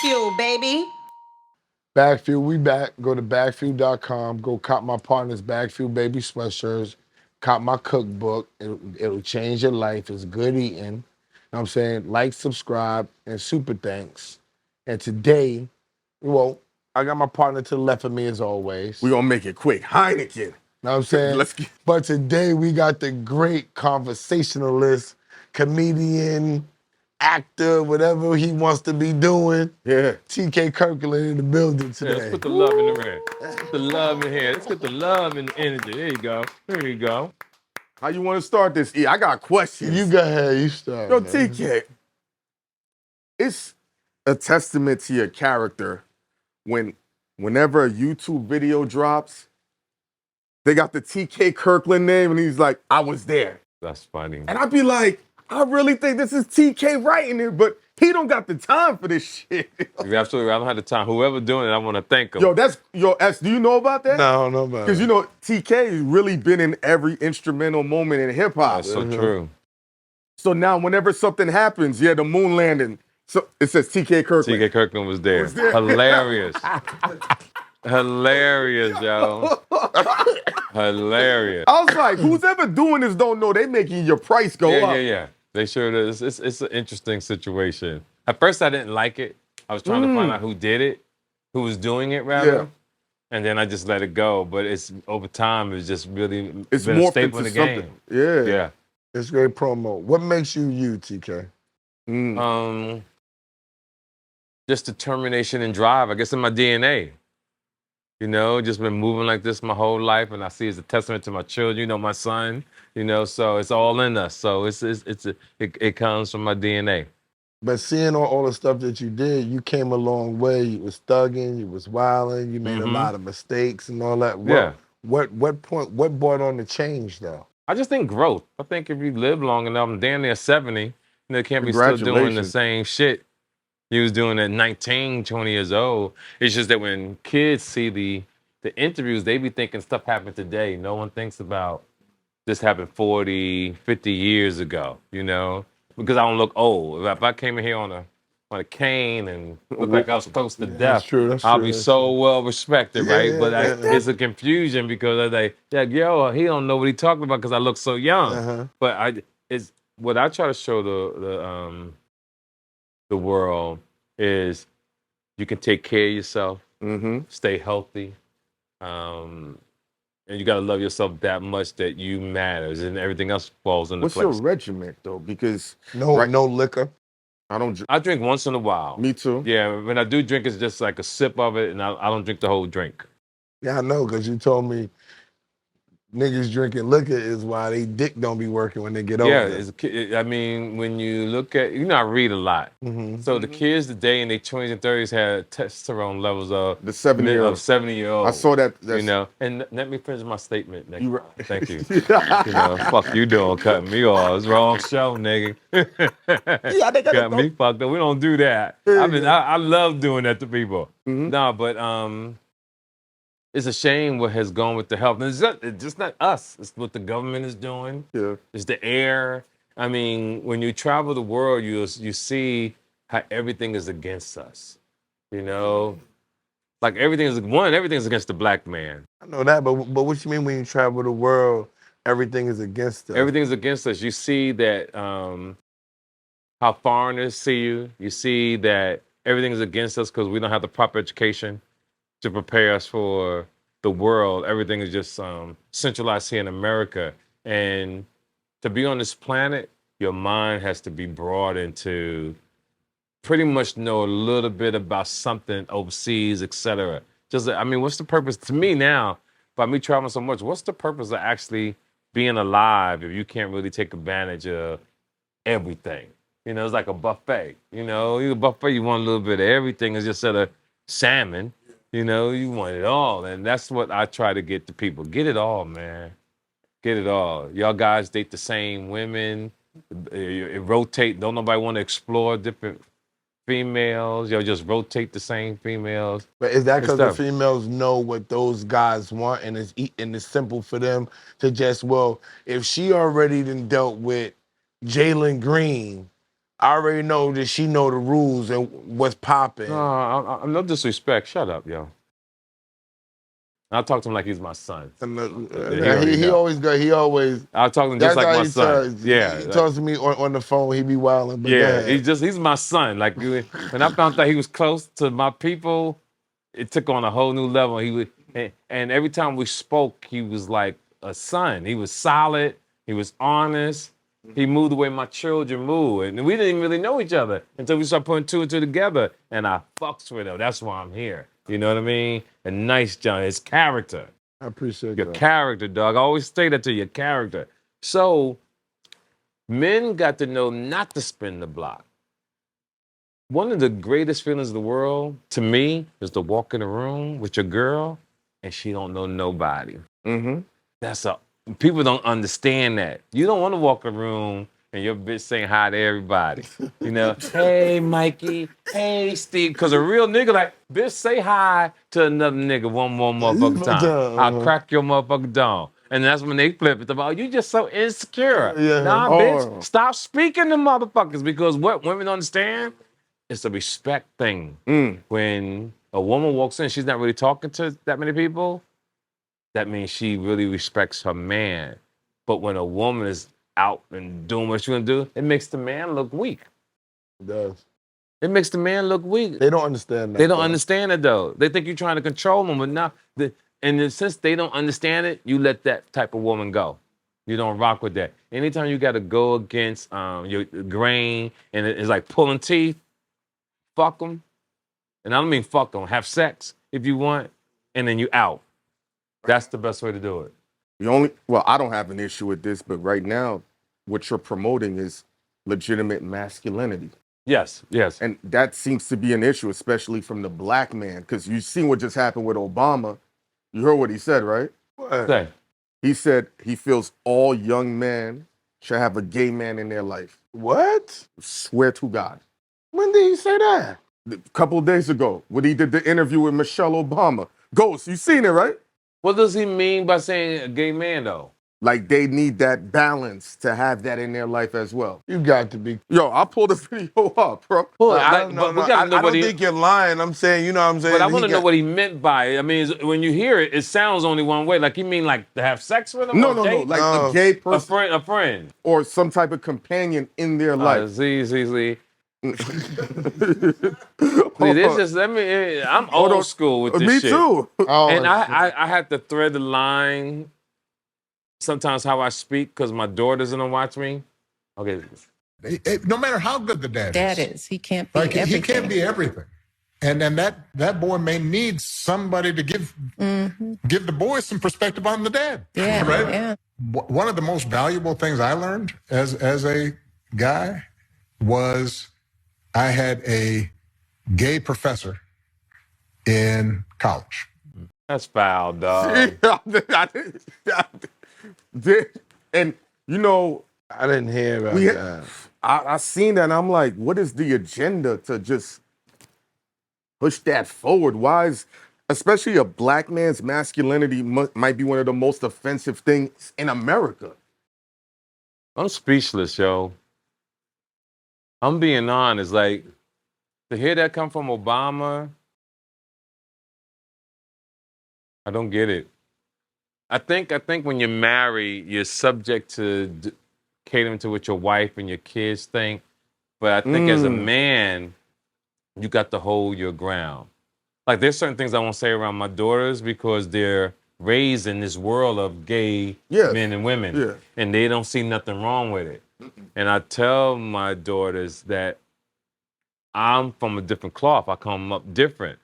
BagFuel, baby. BagFuel, we back. Go to BagFuel.com. Go cop my partner's BagFuel baby sweatshirts. Cop my cookbook. It'll change your life. It's good eating. You know what I'm saying? Like, subscribe, and super thanks. And today, well, I got my partner to the left of me as always. We're gonna make it quick. Hynaken. You know what I'm saying? But today we got the great conversationalist, comedian, actor, whatever he wants to be doing. Yeah. TK Kirkland in the building today. Yeah, let's put the love in the ring. Let's put the love in here. Let's get the love and the energy. There you go. There you go. How you want to start this? I got questions. You go ahead. You start. Yo, man. TK, it's a testament to your character whenever a YouTube video drops, they got the TK Kirkland name, and he's like, I was there. That's funny. And I'd be like, I really think this is TK writing it, but he don't got the time for this shit. Absolutely, I don't have the time. Whoever doing it, I want to thank him. Yo, S, do you know about that? No, I don't know about it. Because you know, TK has really been in every instrumental moment in hip hop. That's so true. So now whenever something happens, the moon landing, so it says TK Kirkland. TK Kirkland was there. Hilarious. Hilarious, yo. Hilarious. I was like, who's ever doing this don't know they making your price go up. Yeah. They sure does. It's an interesting situation. At first, I didn't like it. I was trying to find out who did it, who was doing it, rather. Yeah. And then I just let it go. But it's over time, it's just really been a morphed staple in into the game. something. Yeah. Yeah. It's great promo. What makes you you, TK? Just determination and drive. I guess in my DNA. You know, just been moving like this my whole life, and I see it's a testament to my children. You know, my son. You know, so it's all in us. So it comes from my DNA. But seeing all the stuff that you did, you came a long way. You was thugging, you was wilding, you made a lot of mistakes and all that. Yeah. What brought on the change though? I just think growth. I think if you live long enough, I'm damn near 70, you know, can't be still doing the same shit you was doing at 19, 20 years old. It's just that when kids see the interviews, they be thinking stuff happened today. No one thinks about this happened 40, 50 years ago, you know? Because I don't look old. If I came in here on a cane and looked like I was close to death, I'll be so well respected, right? But it's a confusion because they're like, yo, he don't know what he talking about because I look so young. But it's what I try to show the world is you can take care of yourself, stay healthy, and you gotta love yourself that much that you matters, and everything else falls into place. What's your regiment though? Because no liquor. I drink once in a while. Me too. Yeah, when I do drink, it's just like a sip of it, and I don't drink the whole drink. Yeah, I know, because you told me niggas drinking liquor is why they dick don't be working when they get older. Yeah, I mean, when you look at, I read a lot. So the kids today in their 20s and 30s had testosterone levels of the 70-year-old. I saw that. You know, and let me finish my statement. Thank you. You know, fuck you doing cutting me off. It's wrong show, nigga. Got me fucked up. We don't do that. I love doing that to people. No, but it's a shame what has gone with the health. And it's just not us. It's what the government is doing. Yeah. It's the air. I mean, when you travel the world, you see how everything is against us. You know? Like everything's against the black man. I know that, but what you mean when you travel the world, everything is against us? Everything's against us. You see that how foreigners see you. You see that everything is against us because we don't have the proper education to prepare us for the world. Everything is just centralized here in America. And to be on this planet, your mind has to be brought into pretty much know a little bit about something overseas, etc. Just, I mean, what's the purpose to me now, by me traveling so much, what's the purpose of actually being alive if you can't really take advantage of everything? You know, it's like a buffet. You know, you a buffet, you want a little bit of everything. It's just sort of salmon. You know, you want it all. And that's what I try to get to people. Get it all, man. Get it all. Y'all guys date the same women. It rotate. Don't nobody want to explore different females. Y'all just rotate the same females. But is that because the females know what those guys want and it's simple for them to just, well, if she already done dealt with Jalen Green, I already know that she know the rules and what's popping. No, I'm no disrespect. Shut up, yo. I talk to him like he's my son. He always. I talk to him That's just like how my he son. talks. Yeah, He talks to me on the phone. He be wilding. But yeah. He's my son. Like when I found out he was close to my people, it took on a whole new level. He would, and every time we spoke, he was like a son. He was solid. He was honest. He moved the way my children move, and we didn't even really know each other until we started putting two and two together. And I fucks with him. That's why I'm here. You know what I mean? A nice John. His character. I appreciate Your that. character, dog. I always say that to your character. So men got to know not to spin the block. One of the greatest feelings in the world, to me, is to walk in a room with your girl and she don't know nobody. Mm-hmm. People don't understand that. You don't want to walk in a room and your bitch saying hi to everybody. You know, hey, Mikey, hey, Steve. Because a real nigga like, bitch, say hi to another nigga one more motherfucking time. I'll crack your motherfucking dome. And that's when they flip it about, you just so insecure. Yeah. Nah, bitch, stop speaking to motherfuckers. Because what women understand, it's a respect thing. When a woman walks in, she's not really talking to that many people, that means she really respects her man. But when a woman is out and doing what she's gonna do, it makes the man look weak. It does. It makes the man look weak. They don't understand that. They don't understand it though. They think you're trying to control them, but now, and since they don't understand it, you let that type of woman go. You don't rock with that. Anytime you got to go against your grain and it's like pulling teeth, fuck them. And I don't mean fuck them. Have sex if you want, and then you out. That's the best way to do it. I don't have an issue with this, but right now, what you're promoting is legitimate masculinity. Yes. And that seems to be an issue, especially from the black man, because you've seen what just happened with Obama. You heard what he said, right? What? Say. He said he feels all young men should have a gay man in their life. What? Swear to God. When did he say that? A couple of days ago, when he did the interview with Michelle Obama. Ghost, you seen it, right? What does he mean by saying a gay man, though? Like, they need that balance to have that in their life as well. You got to be. Yo, I'll pull the video up, bro. I don't think you're lying. I'm saying, you know what I'm saying? But I want to know what he meant by it. I mean, when you hear it, it sounds only one way. Like, you mean like to have sex with him? No. Like a gay person. A friend. Or some type of companion in their life. See, this just I'm old school with this Me shit. too. And I have to thread the line sometimes how I speak because my daughter's gonna watch me. Okay. No matter how good the dad is, he can't be everything. He can't be everything. And then that boy may need somebody to give the boy some perspective on the dad. Yeah, right? Yeah. One of the most valuable things I learned as a guy was I had a gay professor in college. That's foul, dog. And you know, I didn't hear about that. I seen that and I'm like, what is the agenda to just push that forward? Why is, especially a black man's masculinity might be one of the most offensive things in America? I'm speechless, yo. I'm being honest. Like, to hear that come from Obama, I don't get it. I think when you're married, you're subject to catering to what your wife and your kids think. But I think as a man, you got to hold your ground. Like, there's certain things I won't say around my daughters because they're raised in this world of gay men and women. And they don't see nothing wrong with it. And I tell my daughters that I'm from a different cloth. I come up different.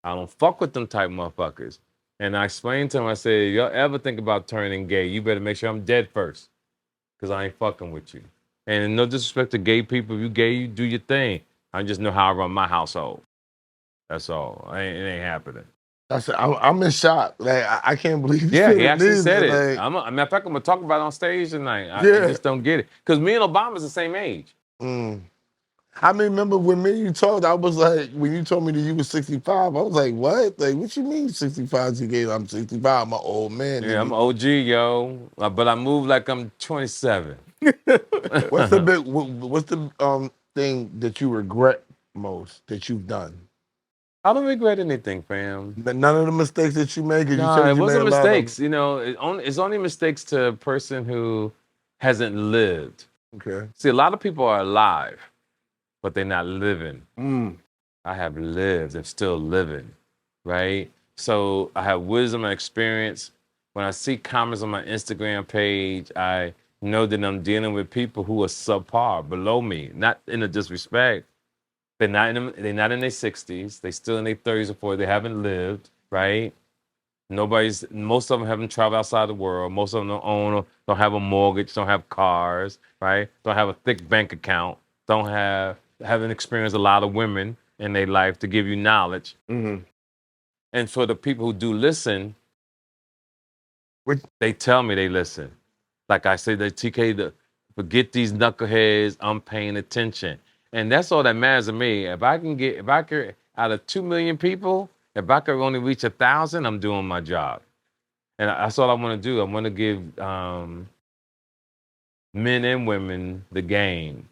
I don't fuck with them type motherfuckers. And I explained to them, I said, if y'all ever think about turning gay, you better make sure I'm dead first. Because I ain't fucking with you. And no disrespect to gay people. If you gay, you do your thing. I just know how I run my household. That's all. It ain't happening. I'm in shock. Like, I can't believe he actually said it. Like, matter of fact, I'm going to talk about it on stage tonight. I just don't get it. Because me and Obama's the same age. I mean, remember when me and you talked, I was like, when you told me that you was 65, I was like, what? Like, what you mean 65? I'm 65, I'm an old man. Yeah, I'm OG, yo. But I move like I'm 27. What's the thing that you regret most that you've done? I don't regret anything, fam. None of the mistakes that you made, 'cause you No, said it you made wasn't a lot of mistakes. You know, it's only mistakes to a person who hasn't lived. Okay. See, a lot of people are alive, but they're not living. Mm. I have lived and still living, right? So I have wisdom and experience. When I see comments on my Instagram page, I know that I'm dealing with people who are subpar, below me, not in a disrespect. They're not in their 60s. They're still in their 30s or 40s. They haven't lived, right? Most of them haven't traveled outside the world. Most of them don't have a mortgage, don't have cars, right? Don't have a thick bank account, haven't experienced a lot of women in their life to give you knowledge. Mm-hmm. And for the people who do listen, they tell me they listen. Like I say, the TK, forget these knuckleheads, I'm paying attention. And that's all that matters to me. If I could, out of 2 million people, if I could only reach 1,000, I'm doing my job. And that's all I want to do. I want to give men and women the game.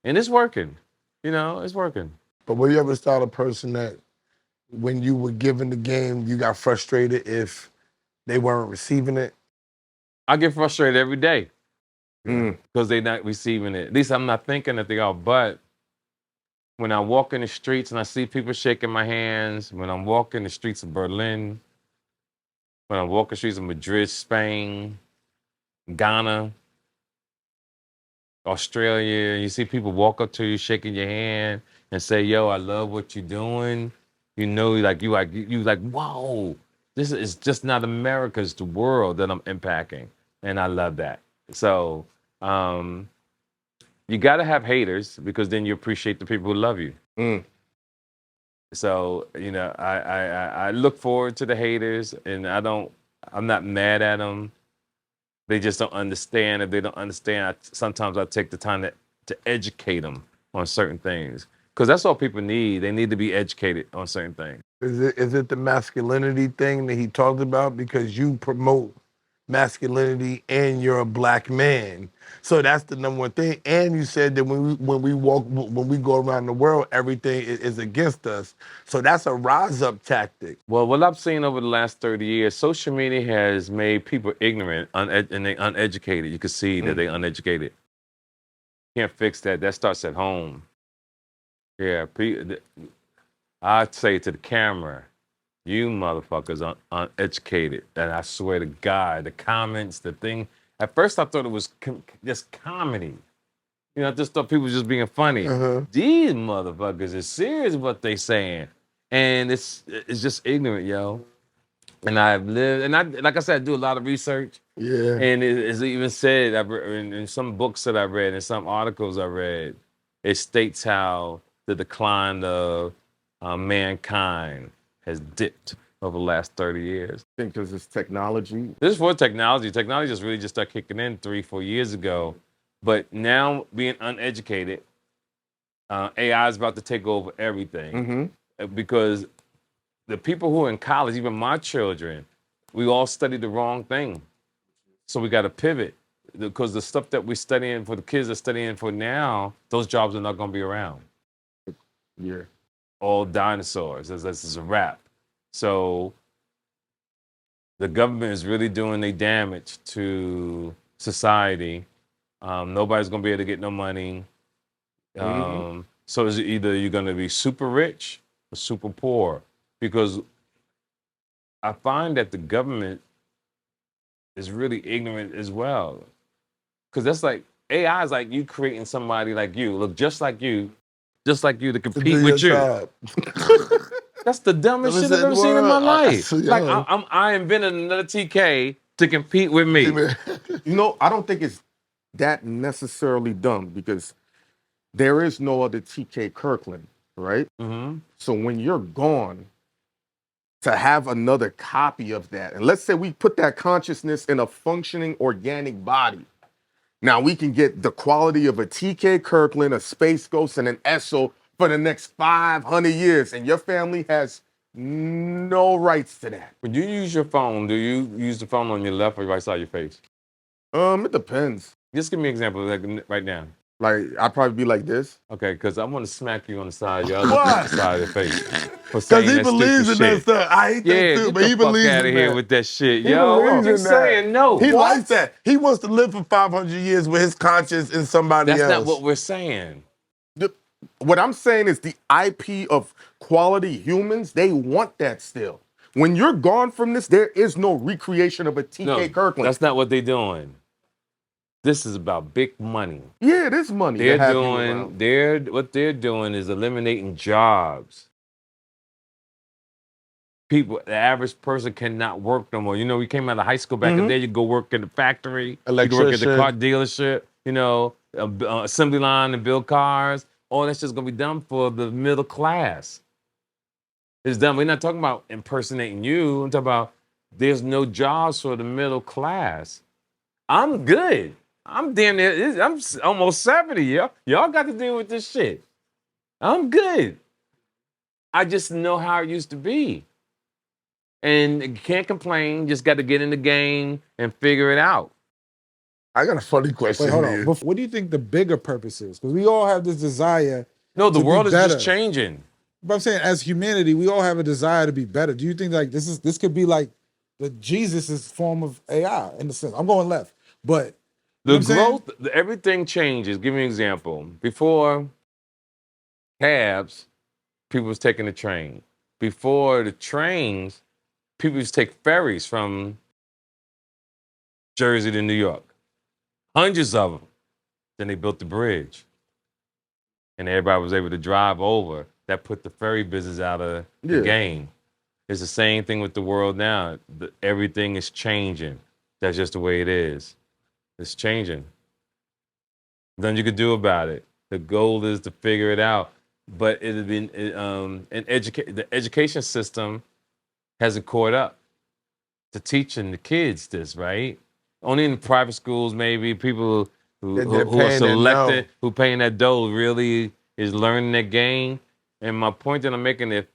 And it's working. You know, it's working. But were you ever the style of person that when you were given the game, you got frustrated if they weren't receiving it? I get frustrated every day Mm. because they're not receiving it. At least I'm not thinking that they are. But when I walk in the streets and I see people shaking my hands, when I'm walking the streets of Berlin, when I walk the streets of Madrid, Spain, Ghana, Australia, you see people walk up to you, shaking your hand and say, yo, I love what you're doing. You know, you like, whoa, this is just not America, it's the world that I'm impacting. And I love that. So you gotta have haters because then you appreciate the people who love you. Mm. So, you know, I look forward to the haters and I'm not mad at them. They just don't understand. If they don't understand, sometimes I take the time to educate them on certain things. Because that's all people need. They need to be educated on certain things. Is it the masculinity thing that he talked about? Because you promote masculinity and you're a black man. So that's the number one thing. And you said that when we go around the world, everything is against us. So that's a rise up tactic. Well, what I've seen over the last 30 years, social media has made people ignorant and they uneducated. You can see that they're uneducated. Can't fix that. That starts at home. Yeah, I'd say to the camera, you motherfuckers are uneducated. And I swear to God, the comments, the thing. At first, I thought it was just comedy. You know, I just thought people were just being funny. These motherfuckers is serious what they saying. And it's just ignorant, yo. And I've lived, and like I said, I do a lot of research. Yeah. And it's even said in some books that I read, in some articles I read, it states how the decline of mankind has dipped over the last 30 years. I think because it's technology. This is for technology. Technology just really just started kicking in 3-4 years ago. But now being uneducated, AI is about to take over everything. Because the people who are in college, even my children, we all studied the wrong thing. So we got to pivot because the stuff that we're studying for the kids are studying for now, those jobs are not going to be around. Yeah. All dinosaurs. This is a wrap. So the government is really doing their damage to society. Nobody's going to be able to get no money. So it's either you're going to be super rich or super poor. Because I find that the government is really ignorant as well. Because that's like, AI is like you creating somebody like you, look just like you to compete with you. That's the dumbest shit I've ever seen in my life. Like I invented another TK to compete with me. You know, I don't think it's that necessarily dumb because there is no other TK Kirkland, right? So when you're gone, to have another copy of that, and let's say we put that consciousness in a functioning organic body. Now we can get the quality of a TK Kirkland, a Space Ghost, and an Esso for the next 500 years, and your family has no rights to that. When you use your phone, do you use the phone on your left or right side of your face? It depends. Just give me an example, like right now. Like I'd probably be like this. Okay, because I want to smack you on the side of your other Why? side of the face for Because saying he that stupid believes in that shit. stuff. I hate that Yeah, too, get but the he fuck believes out of in here that. with that shit, He yo. I'm believes in just that. saying, no. He What? likes that. He wants to live for 500 years with his conscience in somebody That's else. not what we're saying. What I'm saying is the IP of quality humans, they want that still. When you're gone from this, there is no recreation of a TK No, Kirkland. that's not what they're doing. This is about big money. Yeah, it is money to They're have you doing, around. what they're doing is eliminating jobs. People, the average person cannot work no more. You know, we came out of high school back in the day, you go work in the factory, you go work at the Electrician. car dealership, you know, assembly line and build cars. All that's just gonna be done for the middle class. It's done. We're not talking about impersonating you. I'm talking about there's no jobs for the middle class. I'm good. I'm damn near, almost 70. Y'all got to deal with this shit. I'm good. I just know how it used to be. And you can't complain. Just got to get in the game and figure it out. I got a funny question. Wait, hold to on. you. What do you think the bigger purpose is? Because we all have this desire. No, the to be world is better. just changing. But I'm saying, as humanity, we all have a desire to be better. Do you think like this could be like the Jesus' form of AI in the sense? I'm going left, but you know The what I'm saying? growth, everything changes. Give me an example. Before cabs, people was taking the train. Before the trains, people used to take ferries from Jersey to New York. Hundreds of them. Then they built the bridge. And everybody was able to drive over. That put the ferry business out of the Yeah. game. It's the same thing with the world now. Everything is changing. That's just the way it is. It's changing. Nothing you could do about it. The goal is to figure it out. But the education system hasn't caught up to teaching the kids this, right? Only in private schools, maybe people They're who are paying that selected, dough. who paying that dough, really is learning that game. And my point that I'm making, if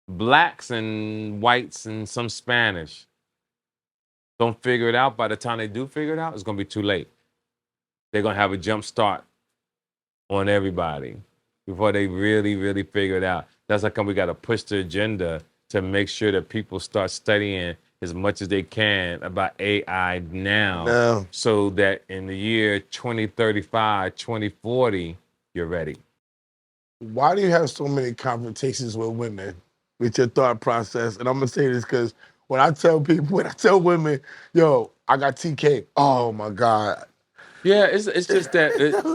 blacks and whites and some Spanish don't figure it out, by the time they do figure it out, it's gonna be too late. They're gonna have a jump start on everybody before they really, really figure it out. That's how come we gotta push the agenda to make sure that people start studying as much as they can about AI now. So that in the year 2035, 2040, you're ready. Why do you have so many confrontations with women with your thought process? And I'm gonna say this because when I tell women, yo, I got TK, oh my God. Yeah, it's just that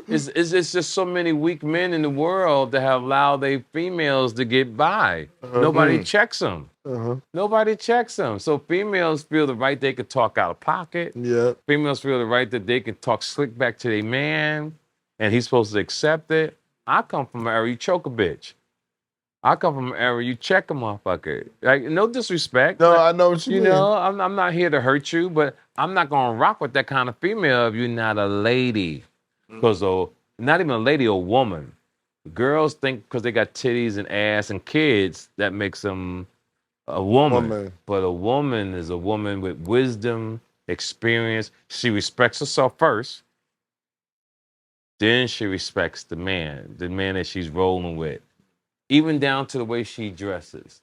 it's just so many weak men in the world that have allowed their females to get by. Nobody checks them. Nobody checks them. So females feel the right they could talk out of pocket. Yeah. Females feel the right that they can talk slick back to their man, and he's supposed to accept it. I come from an era you choke a bitch. I come from an era you check a motherfucker. Like, no disrespect. No, but, I know what you mean. know, I'm not here to hurt you, but I'm not gonna rock with that kind of female if you're not a lady. Because not even a lady, a woman. Girls think because they got titties and ass and kids, that makes them a woman. But a woman is a woman with wisdom, experience. She respects herself first. Then she respects the man that she's rolling with. Even down to the way she dresses.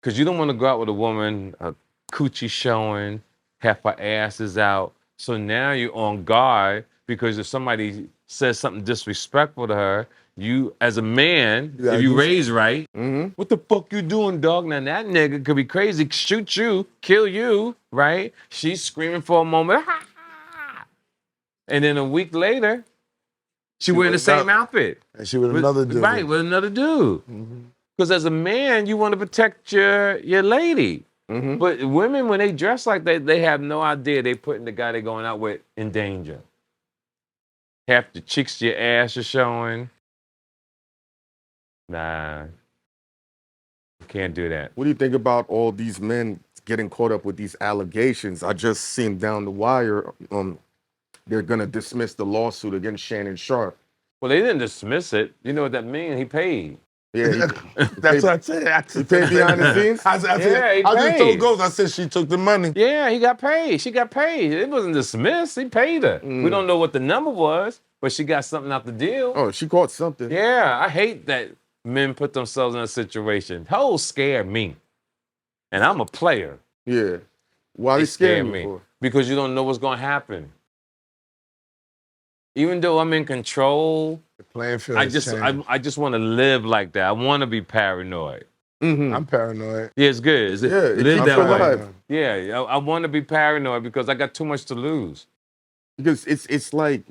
Because you don't want to go out with a woman, a coochie showing, half her ass is out. So now you're on guard because if somebody says something disrespectful to her, you, as a man, if you raise right, what the fuck you doing, dog? Now that nigga could be crazy, shoot you, kill you, right? She's screaming for a moment, and then a week later, she wearing the same outfit. And she with another dude. Right, with another dude. Because as a man, you want to protect your lady. But women, when they dress like that, they have no idea they putting the guy they're going out with in danger. Half the cheeks to your ass are showing. Nah, you can't do that. What do you think about all these men getting caught up with these allegations? I just seen down the wire, they're gonna dismiss the lawsuit against Shannon Sharp. Well, they didn't dismiss it. You know what that means? He paid. Yeah, That's what I said. he paid behind the scenes? I said, Yeah, he I just told paid. Ghost, I said she took the money. Yeah, he got paid. She got paid. It wasn't dismissed. He paid her. We don't know what the number was, but she got something out the deal. Oh, she caught something. Yeah, I hate that men put themselves in a situation. Hoes scare me. And I'm a player. Yeah. Why They they scare scaring me. you for? Because you don't know what's going to happen. Even though I'm in control, The playing field I has just changed. I just want to live like that. I want to be paranoid. Mm-hmm. I'm paranoid. Yeah, it's good. Yeah, it live keeps that you way. alive. Yeah, I want to be paranoid because I got too much to lose. Because it's like,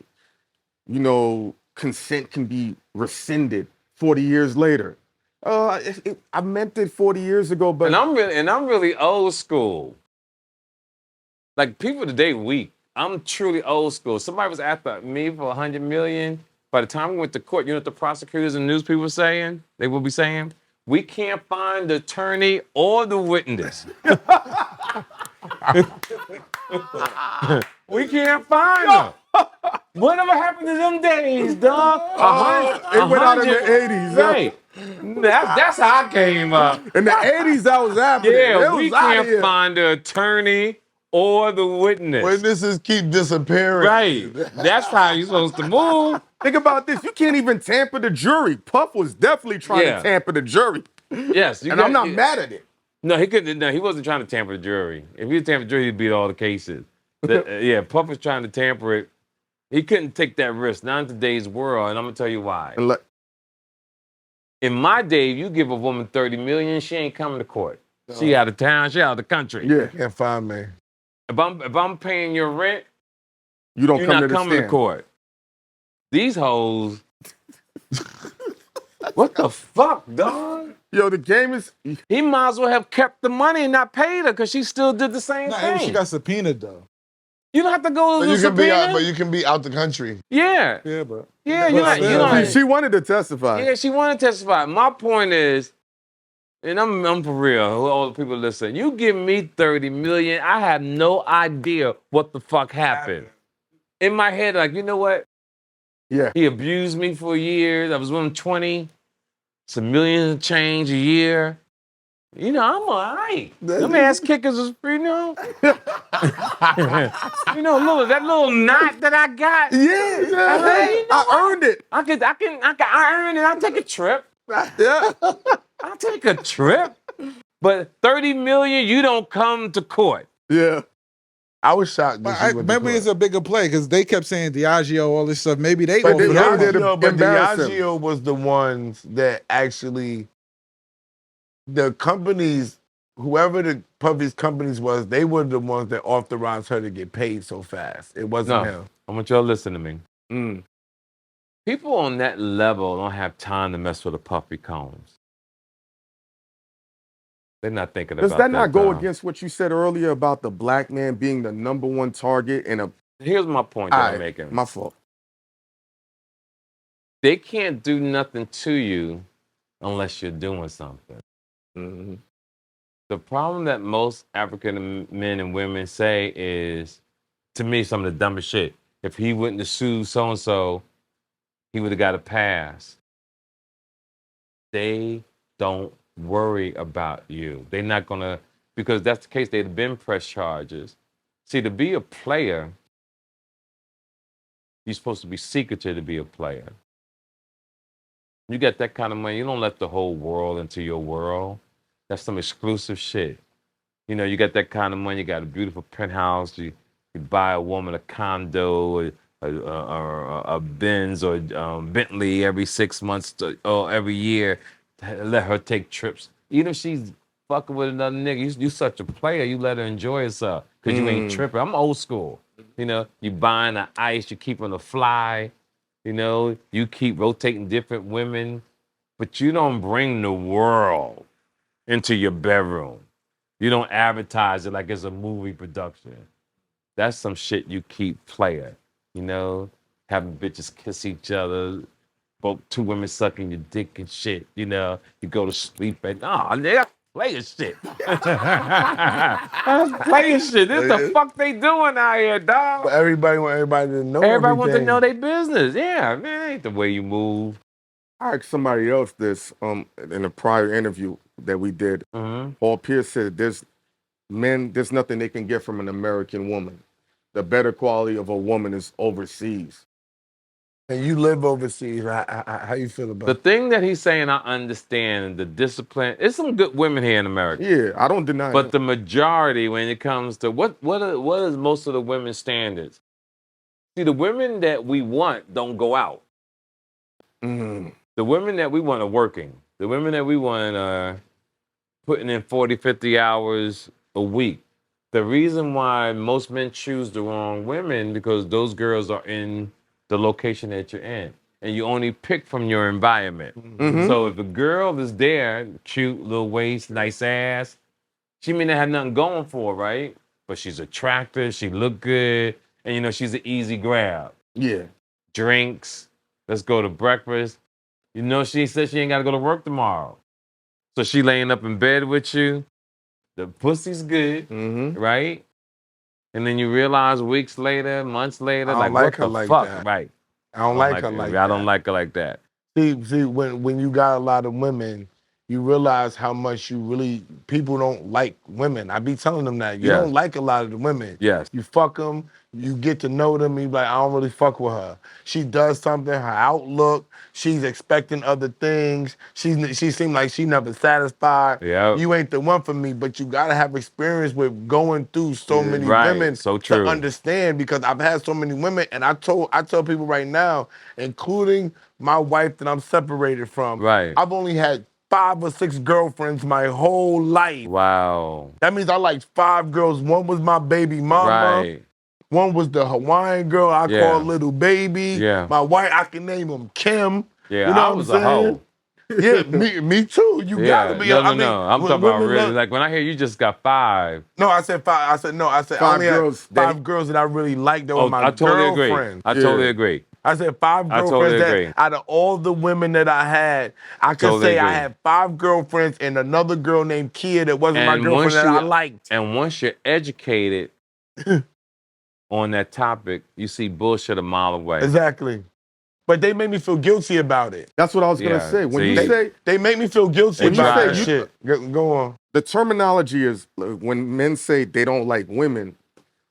you know, consent can be rescinded 40 years later. I meant it 40 years ago, but And I'm really old school. Like people today weak. I'm truly old school. Somebody was after me for $100 million. By the time we went to court, you know what the prosecutors and news people were saying? They will be saying, we can't find the attorney or the witness. We can't find them. Whatever happened to them days, dog? it went out in the 80s. Right. That's how I came up. In the 80s, that was happening. Yeah, It we was outta can't here. find the attorney or the witness. Witnesses keep disappearing. Right. That's how you're supposed to move. Think about this. You can't even tamper the jury. Puff was definitely trying Yeah. to tamper the jury. Yes. And I'm not mad at it. No, he wasn't trying to tamper the jury. If he tampered the jury, he'd beat all the cases. Yeah, Puff was trying to tamper it. He couldn't take that risk, not in today's world, and I'm gonna tell you why. In my day, you give a woman $30 million, she ain't coming to court. She out of town, she out of the country. Yeah. Can't find me. If I'm paying your rent, You don't you're come not to the coming to stand. court. These hoes. What the fuck, dog? Yo, the game is. He might as well have kept the money and not paid her because she still did the same Nah, thing. she got subpoenaed though. You don't have to go to the But subpoena. you can be out the country. Yeah. Yeah, but Yeah, you're not. still, You're not. She wanted to testify. Yeah, she wanted to testify. My point is, and I'm for real, all the people listen, you give me $30 million, I have no idea what the fuck happened. In my head, like, you know what? Yeah. He abused me for years. I was with him 20. It's $1 million and change a year. You know, I'm all right. Them ass kickers is pretty, you know. You know, that little knot that I got. Yeah. You know I earned it. I earn it. I'll take a trip. Yeah. I'll take a trip. But $30 million, you don't come to court. Yeah. I was shocked. but That she went to maybe court. it's a bigger play because they kept saying Diageo, all this stuff. Maybe they But they offered never her did money. a- But embarrass him. Diageo was the ones that actually, the companies, whoever the Puffy's companies was, they were the ones that authorized her to get paid so fast. It wasn't No, him. I want y'all to listen to me. Mm. People on that level don't have time to mess with a Puffy Combs. They're not thinking Does about that not go Dom. against what you said earlier about the black man being the #1 target and a? Here's my point that All I'm right, making. my fault. They can't do nothing to you unless you're doing something. Mm-hmm. The problem that most African men and women say is, to me, some of the dumbest shit. If he wouldn't have sued so-and-so, he would have got a pass. They don't worry about you. They're not going to, because that's the case, they'd have been press charges. See, to be a player, you're supposed to be secretive to be a player. You get that kind of money, you don't let the whole world into your world. That's some exclusive shit. You know, you got that kind of money, you got a beautiful penthouse, you buy a woman a condo, or a Benz or Bentley every 6 months or every year. Let her take trips. Even if she's fucking with another nigga, you such a player, you let her enjoy herself because you ain't tripping. I'm old school. You know, you buying the ice, you keeping the fly. You know, you keep rotating different women, but you don't bring the world into your bedroom. You don't advertise it like it's a movie production. That's some shit you keep playing. You know, having bitches kiss each other, both two women sucking your dick and shit. You know, you go to sleep and nigga, player shit. That's player shit. This the fuck they doing out here, dog. But everybody want everybody to know Everybody wants to everything. know their business. Yeah, man, ain't the way you move. I asked somebody else this in a prior interview that we did. Paul Pierce said there's nothing they can get from an American woman. The better quality of a woman is overseas. And you live overseas. How you feel about The it? thing that he's saying, I understand the discipline. There's some good women here in America. Yeah, I don't deny But that. the majority, when it comes to what is most of the women's standards? See, the women that we want don't go out. The women that we want are working. The women that we want are putting in 40, 50 hours a week. The reason why most men choose the wrong women because those girls are in the location that you're in. And you only pick from your environment. So if a girl is there, cute, little waist, nice ass, she may not have nothing going for her, right? But she's attractive, she look good, and you know, she's an easy grab. Yeah. Drinks, let's go to breakfast. You know, she said she ain't gotta go to work tomorrow. So she laying up in bed with you. The pussy's good, right? And then you realize weeks later, months later, I don't like like her what the like fuck, that. right? I don't like her like I that. don't like her like that. See, when you got a lot of women, you realize how much people don't like women. I be telling them that. You Yes. don't like a lot of the women. Yes. You fuck them, you get to know them, you be like, I don't really fuck with her. She does something, her outlook, she's expecting other things. She seemed like she never satisfied. Yep. You ain't the one for me, but you gotta have experience with going through so many right. women So true. to understand, because I've had so many women, and I tell people right now, including my wife that I'm separated from, Right. I've only had 5 or 6 girlfriends my whole life. Wow. That means I liked 5 girls. One was my baby mama. Right. One was the Hawaiian girl I Yeah. call Little Baby. Yeah. My wife, I can name him Kim. Yeah, You know I what was I'm a hoe. saying? Yeah, me too. You gotta be. No, I mean, I'm when talking about women really. look- Like when I hear you just got 5. No, I said 5. I said no. I said I 5 only had girls 5 girls that I really liked. That were my I totally girlfriends. agree. I totally agree. I said 5 I girlfriends totally that agree. out of all the women that I had, I could Totally say I agree. had 5 girlfriends and another girl named Kia that wasn't my girlfriend once that I liked. And once you're educated on that topic, you see bullshit a mile away. Exactly. But they make me feel guilty about it. That's what I was Yeah, gonna say. When you see? say They make me feel guilty When you about say that you- shit. Go on. the terminology is when men say they don't like women,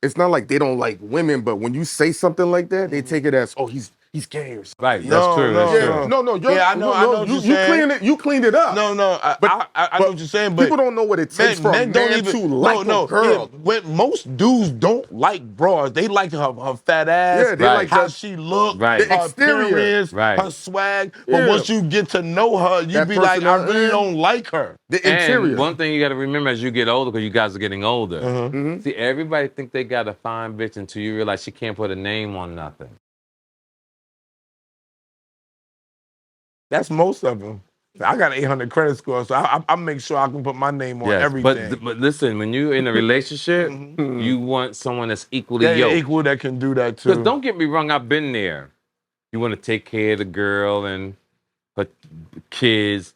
it's not like they don't like women, but when you say something like that, they take it as, oh, he's gay or something. Right. No, That's true. That's no, true. no. No, you're, Yeah, I know what you're saying. You cleaned it up. No, I know what you're saying, but people don't know what it takes for a man to like a girl. Yeah, when most dudes don't like bras, they like her fat ass, Yeah, they like how the- she look, Right. the her exterior. appearance, Right. her swag. But Yeah. once you get to know her, you That be like, I personality. really don't like her. The interior. And one thing you got to remember as you get older, because you guys are getting older. Uh-huh. See, everybody think they got a fine bitch until you realize she can't put a name on nothing. That's most of them. I got 800 credit score, so I make sure I can put my name on everything. But listen, when you're in a relationship, you want someone that's equally Yeah, yoked. equal that can do that too. Because don't get me wrong, I've been there. You want to take care of the girl and her kids.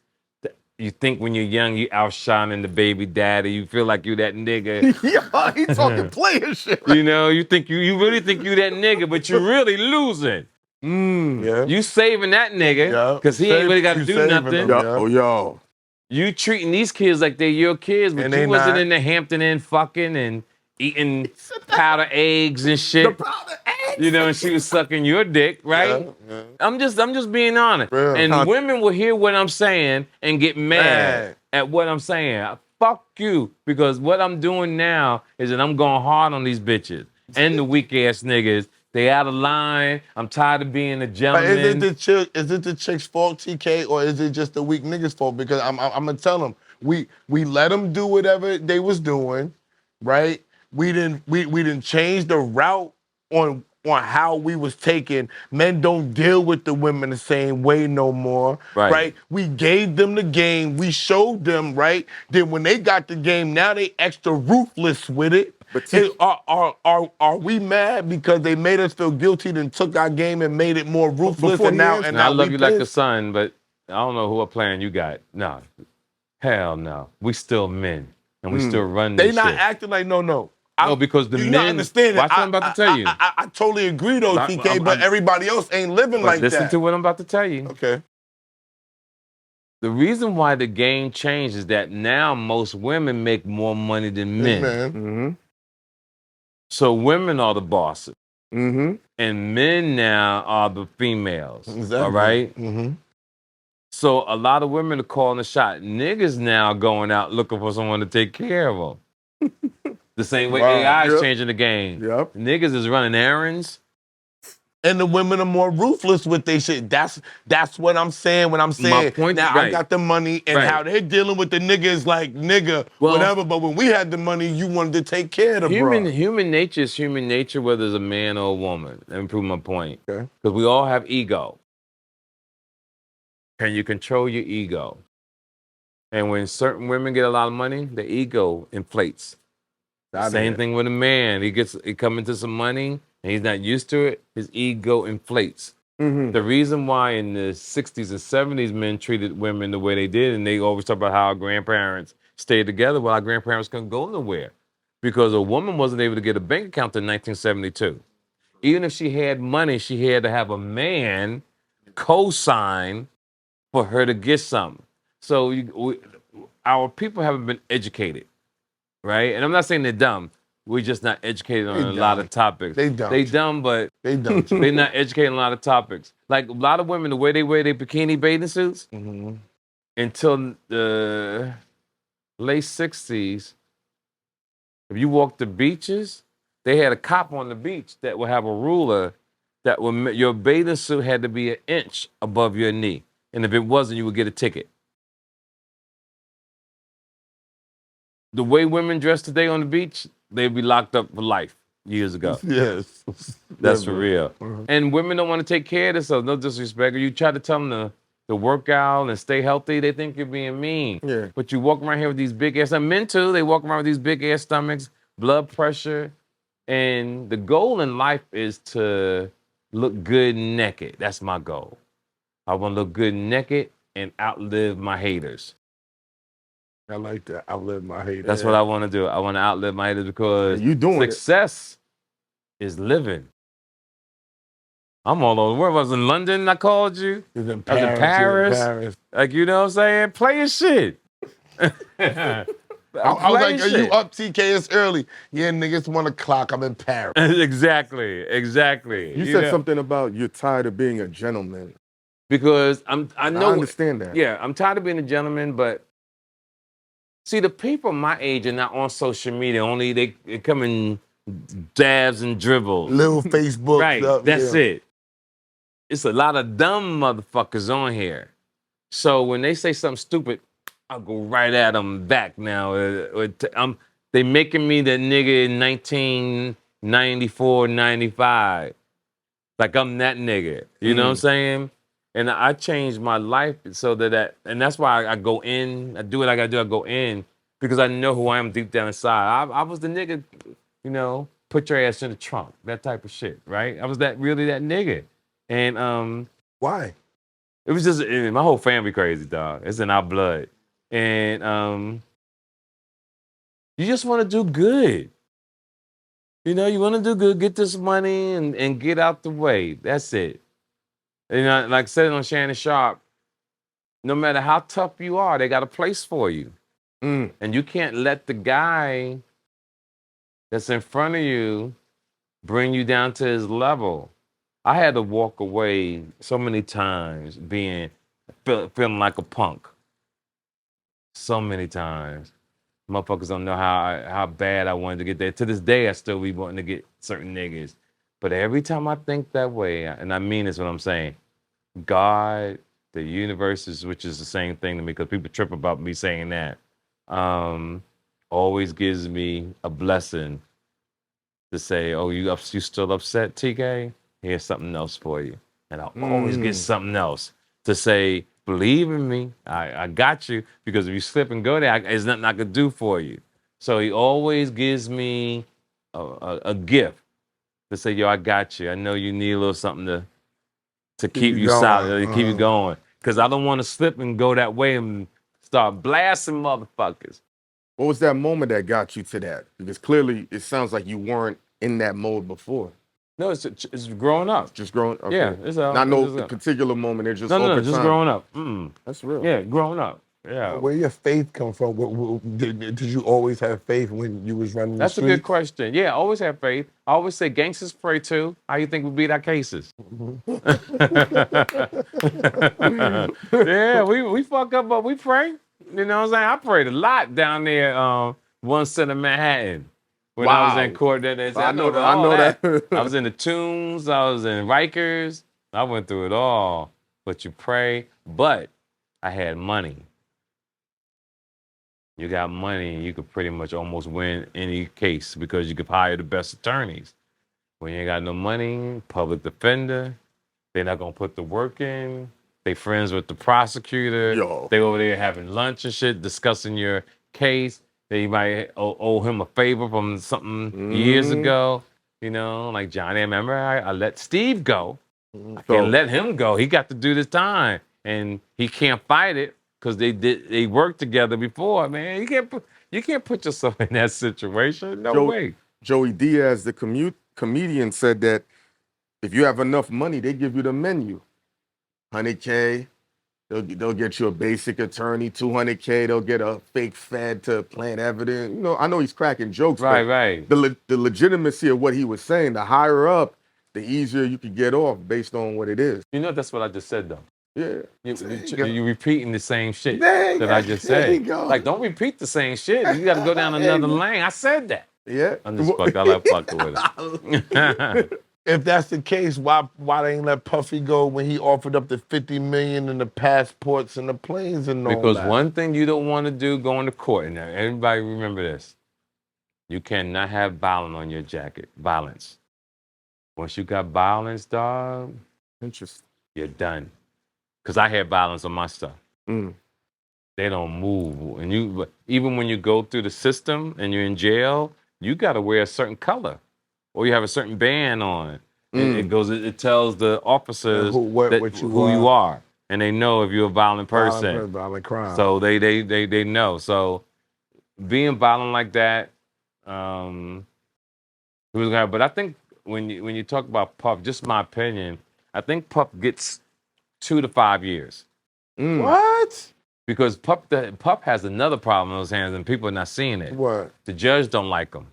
You think when you're young, you outshining the baby daddy. You feel like you that nigga. Yeah, he talking player shit. You know, you think you really think you that nigga, but you really losing. Yeah. You saving that nigga Yeah. because he ain't really got to You do saving nothing. him. Yo, Yeah. oh, yo. You treating these kids like they're your kids, but And you they wasn't not. in the Hampton Inn fucking and eating powder eggs and shit. You know, and she was sucking your dick, right? Yeah. I'm just being honest. Real. And women will hear what I'm saying and get mad Mad. at what I'm saying. Fuck you, because what I'm doing now is that I'm going hard on these bitches and the weak ass niggas. They out of line. I'm tired of being a But gentleman. is it the chick's fault, TK, or is it just the weak niggas' fault? Because I'm gonna tell them we let them do whatever they was doing, right? We didn't change the route on how we was taking. Men don't deal with the women the same way no more, right? We gave them the game. We showed them, right? Then when they got the game, now they extra ruthless with it. But Are we mad because they made us feel guilty, then took our game and made it more ruthless? Before And he now, answers- and Now, I now love we you like a pissed? son, but I don't know what plan you got. No. Hell no. We still men. And we still run this They not shit. acting like no. No, because the you men. not understanding. Watch what I'm about to tell you. I totally agree though, But TK, but everybody else ain't living But like listen that. to what I'm about to tell you. Okay. The reason why the game changed is that now most women make more money than men. Mm-hmm. So women are the bosses. Mm-hmm. And men now are the females. Exactly. All right? Mm-hmm. So a lot of women are calling the shot. Niggas now going out looking for someone to take care of them. The same way Wow. AI is Yep. changing the game. Yep. Niggas is running errands. And the women are more ruthless with their shit. That's what I'm saying when I'm saying My point, now I right. got the money and Right. how they're dealing with the nigga is like nigga, Well, whatever. But when we had the money, you wanted to take care of the bro. Human nature is human nature, whether it's a man or a woman. Let me prove my point. Okay. Because we all have ego. Can you control your ego? And when certain women get a lot of money, the ego inflates. Same thing with a man. He come into some money and he's not used to it, his ego inflates. Mm-hmm. The reason why in the 60s and 70s men treated women the way they did, and they always talk about how our grandparents stayed together, well, our grandparents couldn't go nowhere because a woman wasn't able to get a bank account in 1972. Even if she had money, she had to have a man co-sign for her to get something. So our people haven't been educated, right? And I'm not saying they're dumb. We're just not educated on a lot of topics. They dumb. They dumb, but They don't. they're not educated on a lot of topics. Like a lot of women, the way they wear their bikini bathing suits, Mm-hmm. until the late 60s, if you walk the beaches, they had a cop on the beach that would have a ruler that would, your bathing suit had to be an inch above your knee. And if it wasn't, you would get a ticket. The way women dress today on the beach, they'd be locked up for life years ago. Yes. That's for real. Uh-huh. And women don't want to take care of themselves. No disrespect. You try to tell them to work out and stay healthy, they think you're being mean. Yeah. But you walk around here with these big ass, and men too, they walk around with these big ass stomachs, blood pressure. And the goal in life is to look good naked. That's my goal. I want to look good naked and outlive my haters. I like that. Outlive my haters. That's what I want to do. I want to outlive my haters because You doing it. success is living. I'm all over the world. I was in London, I called you. He's in I was in Paris. Like, you know what I'm saying? Play your shit. I was like, are you up, TK? It's early. Yeah, nigga, it's 1 o'clock. I'm in Paris. Exactly. You said something about you're tired of being a gentleman. Because I know. I understand that. Yeah, I'm tired of being a gentleman, but see, the people my age are not on social media. Only they come in dabs and dribbles. Little Facebook Right, stuff. that's yeah. it. It's a lot of dumb motherfuckers on here. So when they say something stupid, I'll go right at them back now. They making me that nigga in 1994, 95. Like I'm that nigga. You know what I'm saying? And I changed my life so and that's why I go in, I do what I gotta do, I go in, because I know who I am deep down inside. I was the nigga, you know, put your ass in the trunk, that type of shit, right? I was really that nigga. And Why? it was just, my whole family crazy, dog. It's in our blood. And you just wanna do good. You know, you wanna do good, get this money and get out the way. That's it. You know, like I said on Shannon Sharp, no matter how tough you are, they got a place for you. And you can't let the guy that's in front of you bring you down to his level. I had to walk away so many times feeling like a punk. So many times. Motherfuckers don't know how bad I wanted to get there. To this day, I still be wanting to get certain niggas. But every time I think that way, and I mean this what I'm saying, God, the universe, which is the same thing to me, because people trip about me saying that, always gives me a blessing to say, oh, you still upset, TK? Here's something else for you. And I'll always get something else to say, believe in me, I got you, because if you slip and go there, there's nothing I could do for you. So he always gives me a gift to say, yo, I got you. I know you need a little something to keep you solid, to keep you going. Because I don't want to slip and go that way and start blasting motherfuckers. What was that moment that got you to that? Because clearly it sounds like you weren't in that mode before. No, it's growing up. Just growing. Okay. Yeah, it's Not no it's particular moment. It's just no, over just time. growing up. That's real. Yeah, growing up. Yeah. Where your faith come from? Did you always have faith when you was running the That's a streets? good question. Yeah, always have faith. I always say gangsters pray too. How you think we beat our cases? Yeah, we fuck up, but we pray. You know what I'm saying? I prayed a lot down there, one center Manhattan. When I was in Wow. court, I know that. I all know that. I was in the Tombs, I was in Rikers. I went through it all. But you pray. But I had money. You got money, you could pretty much almost win any case because you could hire the best attorneys. When you ain't got no money, public defender, they're not gonna put the work in. They friends with the prosecutor. Yo. They over there having lunch and shit, discussing your case. They might owe him a favor from something years ago. You know, like Johnny, remember I let Steve go. I can't let him go. He got to do this time, and he can't fight it because they worked together before. Man, you can't put yourself in that situation. No way. Joey Diaz, the comedian, said that if you have enough money, they give you the menu. 100K, they'll get you a basic attorney. 200K, they'll get a fake Fed to plant evidence. You know, I know he's cracking jokes, Right, but right. the legitimacy of what he was saying, the higher up, the easier you can get off based on what it is. You know that's what I just said though. Yeah. You repeating the same shit There you that go. I just There you said. go. Like, don't repeat the same shit. You got to go down another lane. I said that. Yeah. I'm just fucked. I like fucking with it. If that's the case, why they ain't let Puffy go when he offered up the $50 million and the passports and the planes and all Because that? one thing you don't want to do going to court, and everybody remember this, you cannot have violence on your jacket. Violence. Once you got violence, dog, Interesting. you're done. Because I had violence on my stuff. Mm. They don't move. And even when you go through the system and you're in jail, you got to wear a certain color. Or you have a certain band on. It tells the officers who you are. And they know if you're a violent person. Violent crime. So they know. So being violent like that, but I think when you talk about Puff, just my opinion, I think Puff gets 2 to 5 years. What? Because Puff has another problem in those hands and people are not seeing it. What? The judge don't like him.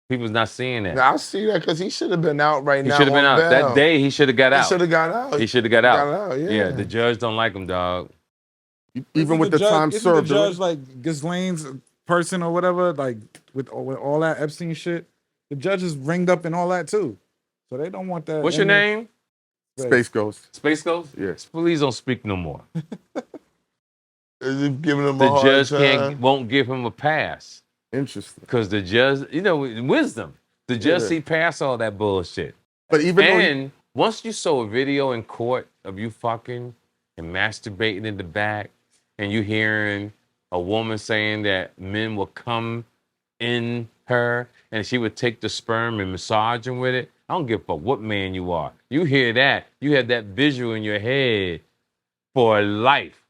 People's not seeing that. Now, I see that because he should have been out right now. He should have been out. Bail. That day, he should have got out. He should have got out. He should have got out. Yeah. The judge don't like him, dog. Even with the time served. Isn't the judge like Ghislaine's person or whatever, like with all that Epstein shit? The judge is ringed up and all that too. So they don't want that. What's your name? Space Ghost. Space Ghost? Yes. Please don't speak no more. Is he giving him a The hard judge time? won't give him a pass. Interesting. Because the judge, wisdom. The judge see past all that bullshit. But even and once you saw a video in court of you fucking and masturbating in the back, and you hearing a woman saying that men will come in her and she would take the sperm and massage him with it, I don't give a fuck what man you are. You hear that, you have that visual in your head for life.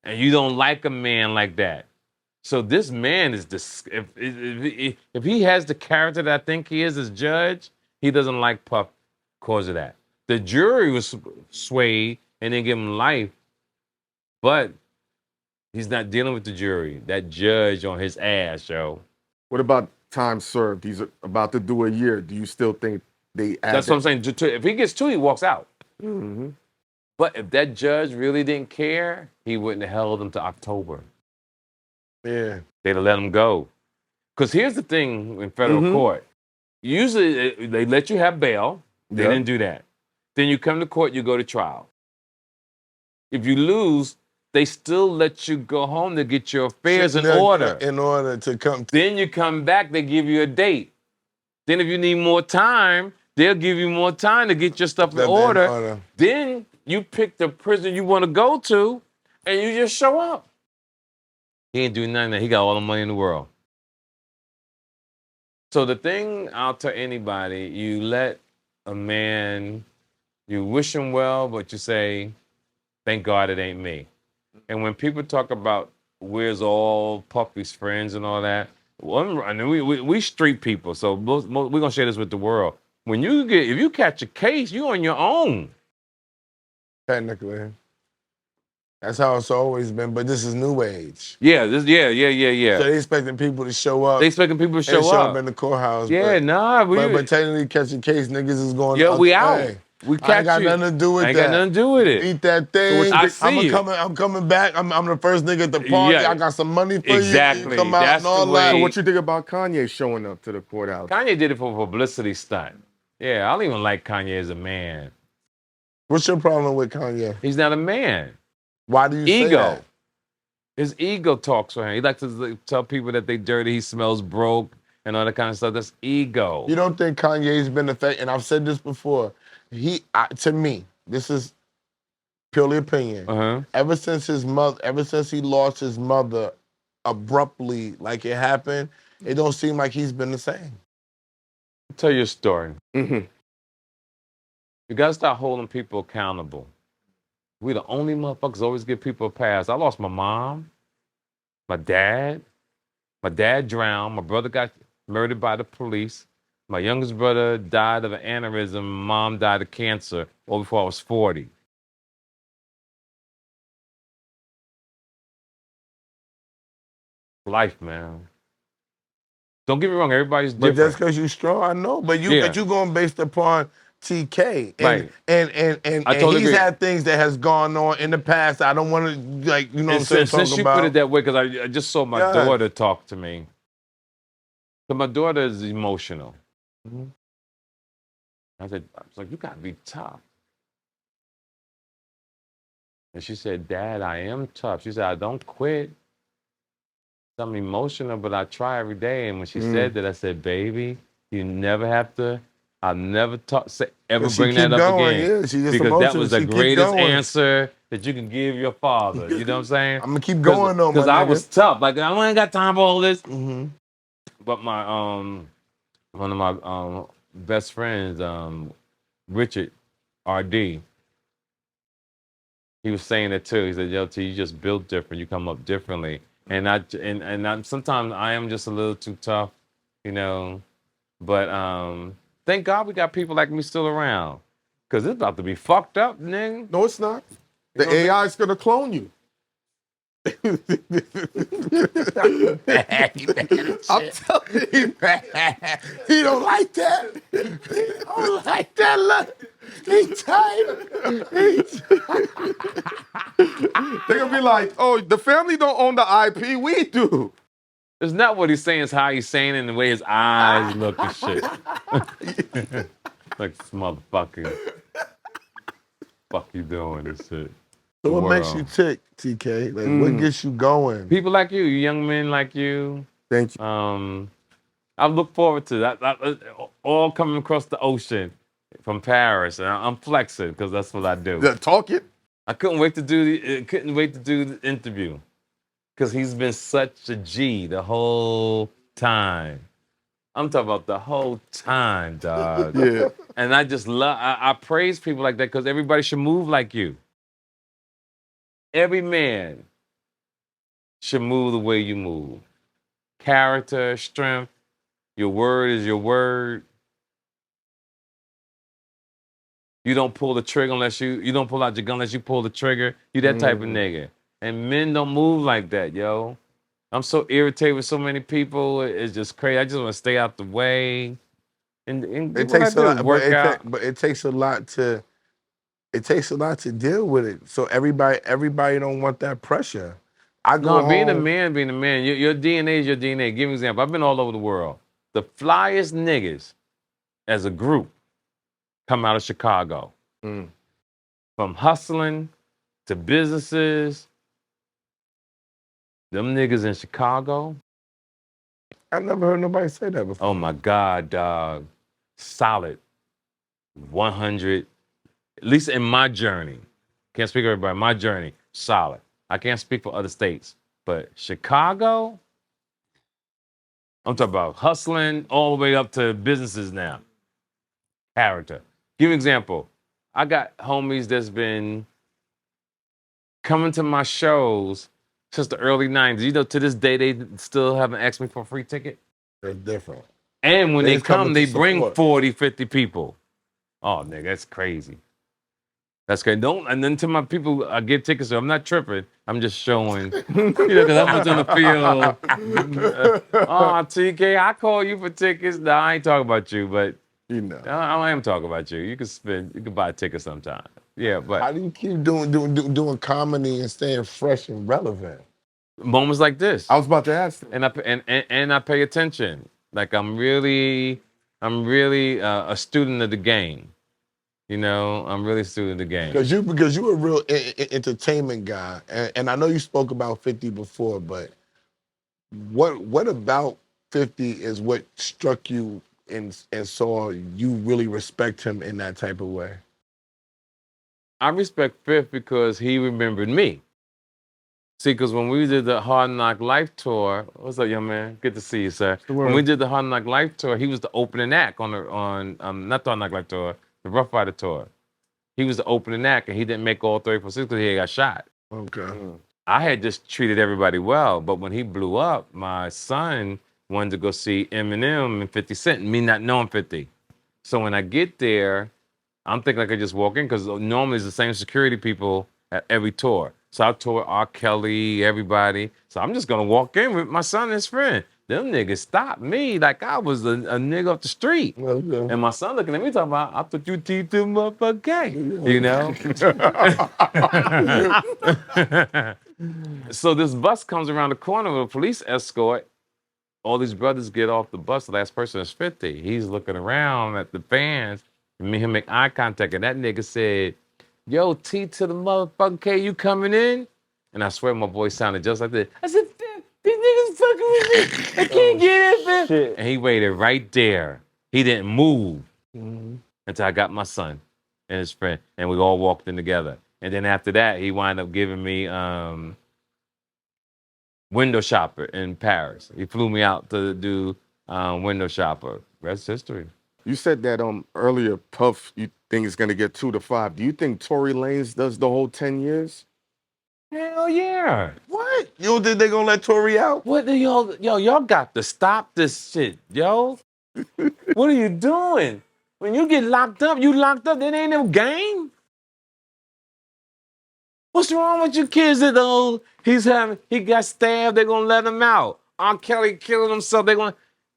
And you don't like a man like that. So this man is if he has the character that I think he is as judge, he doesn't like Puff because of that. The jury was swayed and they give him life, but he's not dealing with the jury. That judge on his ass, yo. What about time served? He's about to do a year. Do you still think they add That's what I'm saying. If he gets 2, he walks out. Mm-hmm. But if that judge really didn't care, he wouldn't have held him to October. Yeah. They'd have let him go. Because here's the thing in federal court. Usually they let you have bail. They didn't do that. Then you come to court, you go to trial. If you lose, they still let you go home to get your affairs in order. In order to come. Then you come back, they give you a date. Then if you need more time, they'll give you more time to get your stuff in order. Then you pick the prison you want to go to, and you just show up. He ain't doing nothing. He got all the money in the world. So the thing I'll tell anybody, you let a man, you wish him well, but you say, thank God it ain't me. And when people talk about where's all Puffy's friends and all that, Well, I mean, we street people, so we're gonna share this with the world. If you catch a case, you on your own. Technically. That's how it's always been, but this is new age. Yeah, So they expecting people to show up. They expecting people to and show up in the courthouse. Yeah, but technically catching case, niggas is going. Yeah, we out. Way. We I ain't catch got you. nothing to do with I ain't that. got nothing to do with it. Eat that thing. I see you. I'm coming back. I'm the first nigga at the party. Yeah. I got some money for Exactly. you. Come out That's and all the way. that. So what you think about Kanye showing up to the courthouse? Kanye did it for a publicity stunt. Yeah, I don't even like Kanye as a man. What's your problem with Kanye? He's not a man. Why do you say Ego. that? His ego talks for him. He likes to tell people that they dirty, he smells broke, and all that kind of stuff. That's ego. You don't think Kanye's been affected? And I've said this before. To me, this is purely opinion. Ever since he lost his mother abruptly, like it happened, it don't seem like he's been the same. Tell your story. Mm-hmm. You gotta start holding people accountable. We the only motherfuckers always give people a pass. I lost my mom, my dad. My dad drowned. My brother got murdered by the police. My youngest brother died of an aneurysm. Mom died of cancer all before I was 40. Life, man. Don't get me wrong, everybody's different. But that's because you're strong, I know. But you going based upon TK. Right. And totally he's agree. had things that has gone on in the past. I don't want to, like, you know what I'm saying, Since you about. put it that way, because I just saw my Yeah. daughter talk to me. So my daughter is emotional. I was like, you gotta be tough. And she said, Dad, I am tough. She said, I don't quit. I'm emotional, but I try every day. And when she said that, I said, baby, you never have to, I'll never ever bring that up again. Yeah, she just because that was the She keep greatest going. answer that you can give your father. You know what I'm saying? I'm gonna keep going though, because my I nigga. was tough. Like I ain't got time for all this. Mm-hmm. But my one of my best friends, Richard R.D., he was saying that too. He said, "Yo, T, you just built different. You come up differently." And I'm sometimes I am just a little too tough, you know. But thank God we got people like me still around, cause it's about to be fucked up, nigga. No, it's not. The know AI is gonna clone you. I'm telling you, He don't like that. He don't like that. Look, he tight. they're gonna be like, "Oh, the family don't own the IP. We do." It's not what he's saying; it's how he's saying it and the way his eyes look and shit. Like this motherfucker. Fuck you doing this shit. So what World. makes you tick, TK? Like, what gets you going? People like you, young men like you. Thank you. I look forward to that. All coming across the ocean from Paris, and I'm flexing because that's what I do. Talk it. I couldn't wait to do the interview because he's been such a G the whole time. I'm talking about the whole time, dog. Yeah. And I just love. I praise people like that because everybody should move like you. Every man should move the way you move. Character, strength, your word is your word. You don't pull the trigger unless you don't pull out your gun unless you pull the trigger. You that type of nigga. And men don't move like that, yo. I'm so irritated with so many people. It's just crazy. I just want to stay out the way. And It what I takes do a is lot, work out. but it takes a lot to. It takes a lot to deal with it. So everybody don't want that pressure. I go No, being a home- man. Your DNA is your DNA. Give me an example. I've been all over the world. The flyest niggas as a group come out of Chicago. From hustling to businesses. Them niggas in Chicago. I never heard nobody say that before. Oh my God, dog. Solid. 100. At least in my journey. Can't speak for everybody. My journey, solid. I can't speak for other states. But Chicago, I'm talking about hustling all the way up to businesses now. Character. Give you an example. I got homies that's been coming to my shows since the early 90s. You know, to this day, they still haven't asked me for a free ticket. They're different. And when They they just coming come, to they bring support. 40, 50 people. Oh, nigga, that's crazy. That's crazy. And then to my people, I give tickets, so I'm not tripping. I'm just showing, because I was in the field. Oh, TK, I call you for tickets. No, I ain't talking about you, but You know. I am talking about you. You can buy a ticket sometime. Yeah, but How do you keep doing comedy and staying fresh and relevant? moments like this. I was about to ask. And I pay attention. Like I'm really a student of the game. You know, I'm really a student of the game. Because you a real entertainment guy, and I know you spoke about 50 before, but what about 50 is what struck you and saw you really respect him in that type of way? I respect Fifth because he remembered me. See, because when we did the Hard Knock Life tour, what's up, young man? Good to see you, sir. When we did the Hard Knock Life tour, he was the opening act on not the Hard Knock Life tour, the Rough Rider tour. He was the opening act, and he didn't make all 34 because he got shot. Okay. I had just treated everybody well, but when he blew up, my son wanted to go see Eminem and 50 Cent, me not knowing 50. So when I get there, I'm thinking I could just walk in because normally it's the same security people at every tour. So I toured R. Kelly, everybody. So I'm just gonna walk in with my son and his friend. Them niggas stopped me like I was a nigga off the street. Okay. And my son looking at me talking about, I thought you teeth them motherfucker gay. You know? So this bus comes around the corner with a police escort. All these brothers get off the bus. The last person is 50. He's looking around at the fans. And me and him make eye contact. And that nigga said, yo, T to the motherfucking K, you coming in? And I swear my voice sounded just like this. I said, these niggas fucking with me. I can't get in, man. Shit. And he waited right there. He didn't move until I got my son and his friend. And we all walked in together. And then after that, he wound up giving me window shopper in Paris. He flew me out to do window shopper. That's history. You said that earlier, Puff, you think it's gonna get 2 to 5. Do you think Tory Lanez does the whole 10 years? Hell yeah. What? You don't think they gonna let Tory out? What do y'all got to stop this shit, yo. What are you doing? When you get locked up, there ain't no game. What's wrong with you kids that he got stabbed, they're gonna let him out. R. Kelly killing himself,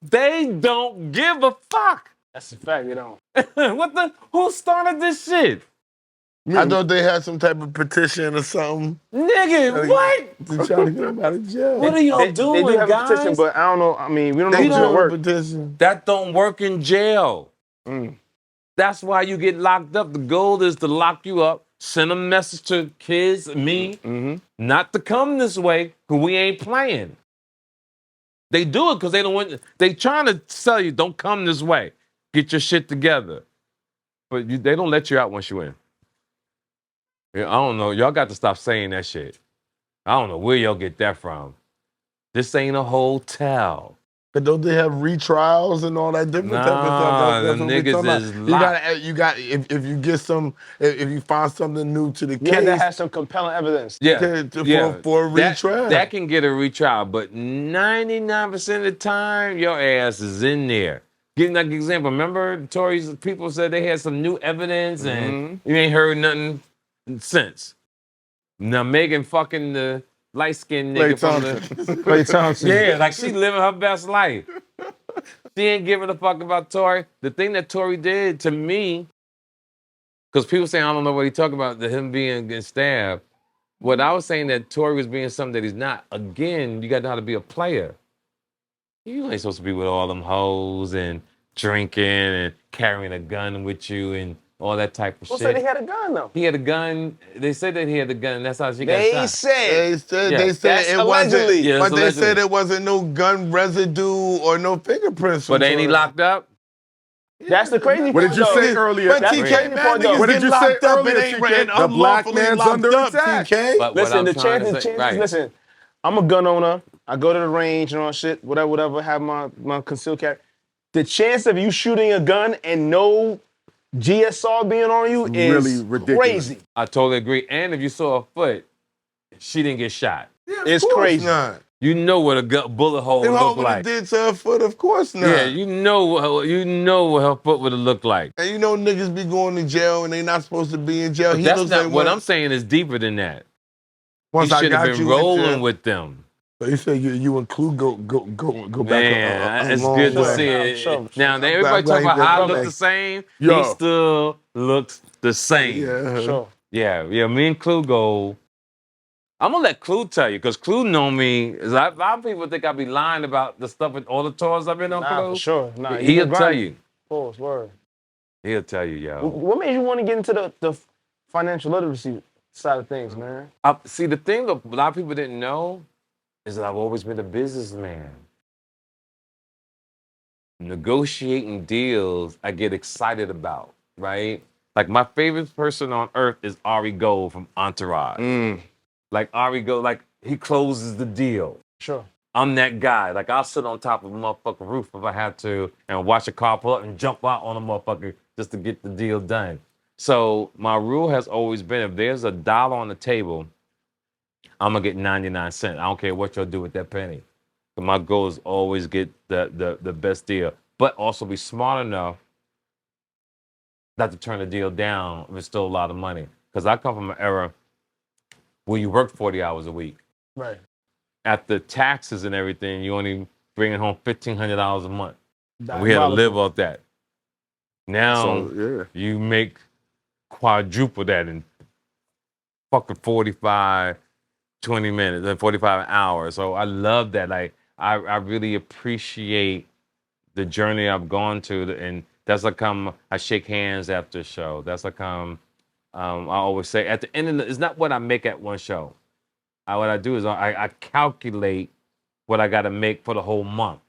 they don't give a fuck. That's a fact, you know. Who started this shit? I thought they had some type of petition or something Nigga, what? to try to get him out of jail. What are y'all doing, They do have guys? a petition, but I don't know. I mean, we don't know They if it's do gonna have a work. petition. That don't work in jail. That's why you get locked up. The goal is to lock you up, send a message to kids, me, not to come this way, because we ain't playing. They do it because they don't want. They trying to tell you, don't come this way. Get your shit together. But they don't let you out once you in. Yeah, I don't know. Y'all got to stop saying that shit. I don't know where y'all get that from. This ain't a hotel. But don't they have retrials and all that different type of stuff? That's them what we niggas talking about. is You got if you get if you find something new to the You have to case have some compelling evidence. Yeah, for a retrial. That can get a retrial, but 99% of the time, your ass is in there. Give like an example. Remember, Tory's people said they had some new evidence and you ain't heard nothing since. Now Megan fucking the light-skinned nigga from the Clay Thompson. yeah, like she living her best life. She ain't giving a fuck about Tory. The thing that Tory did to me, because people say I don't know what he talking about, him being stabbed. What I was saying that Tory was being something that he's not. Again, you got to know how to be a player. You ain't supposed to be with all them hoes and drinking and carrying a gun with you and all that type of Who shit. said he had a gun though? He had a gun. They said that he had a gun, and that's how she got They shot. said. They said That's it allegedly. wasn't, Yeah, but it's they allegedly. said it wasn't no gun residue or no fingerprints. But ain't he locked up? That's the crazy What part. did you say earlier? But That's TK, crazy man, part, though. niggas What did get you say locked up and earlier, ain't TK? and The black unlawfully man's locked under up, attack. TK. But Listen, what the I'm trying to chances, say, right. listen, I'm a gun owner. I go to the range and all shit, whatever, have my concealed carry. The chance of you shooting a gun and no GSR being on you is Really ridiculous. crazy. I totally agree. And if you saw a foot, she didn't get shot. Yeah, It's of course crazy. not. You know what a bullet hole And look what would like. it did to her foot? Of course not. Yeah, you know what her foot would have looked like. And you know niggas be going to jail and they not supposed to be in jail. But He that's looks not like what one. I'm saying is deeper than that. Once He I should have got been you in rolling jail. with them. So you say you and Clue go back Man, a it's long good to way. see Nah, it. sure. Now, I'm glad- everybody I'm glad talk he about did how I that. look the same. Yo. He still looks the same. Yeah. Sure. Yeah. Me and Clue go. I'm gonna let Clue tell you, because Clue know me. A lot of people think I be lying about the stuff with all the tours I've been on. Nah, Clue. for sure. Nah, you He'll been tell grinding. you. Pause, word. He'll tell you, yo. What made you want to get into the financial literacy side of things, man? See, the thing that a lot of people didn't know is that I've always been a businessman. Negotiating deals, I get excited about, right? Like, my favorite person on earth is Ari Gold from Entourage. Like, Ari Gold, like, he closes the deal. Sure. I'm that guy. Like, I'll sit on top of a motherfucking roof if I have to and watch a car pull up and jump out on a motherfucker just to get the deal done. So my rule has always been, if there's $1 on the table, I'm gonna get 99 cents. I don't care what y'all do with that penny. But my goal is always get the best deal, but also be smart enough not to turn the deal down if it's still a lot of money. Because I come from an era where you work 40 hours a week. Right. After taxes and everything, you only bringing home $1,500 a month. And we had to Diabolical. live off that. Now So, yeah. you make quadruple that in fucking 45, 20 minutes, and 45 hours. So I love that. Like, I really appreciate the journey I've gone to, and that's like I shake hands after a show. That's like I always say at the end of it's not what I make at one show. What I do is I calculate what I got to make for the whole month.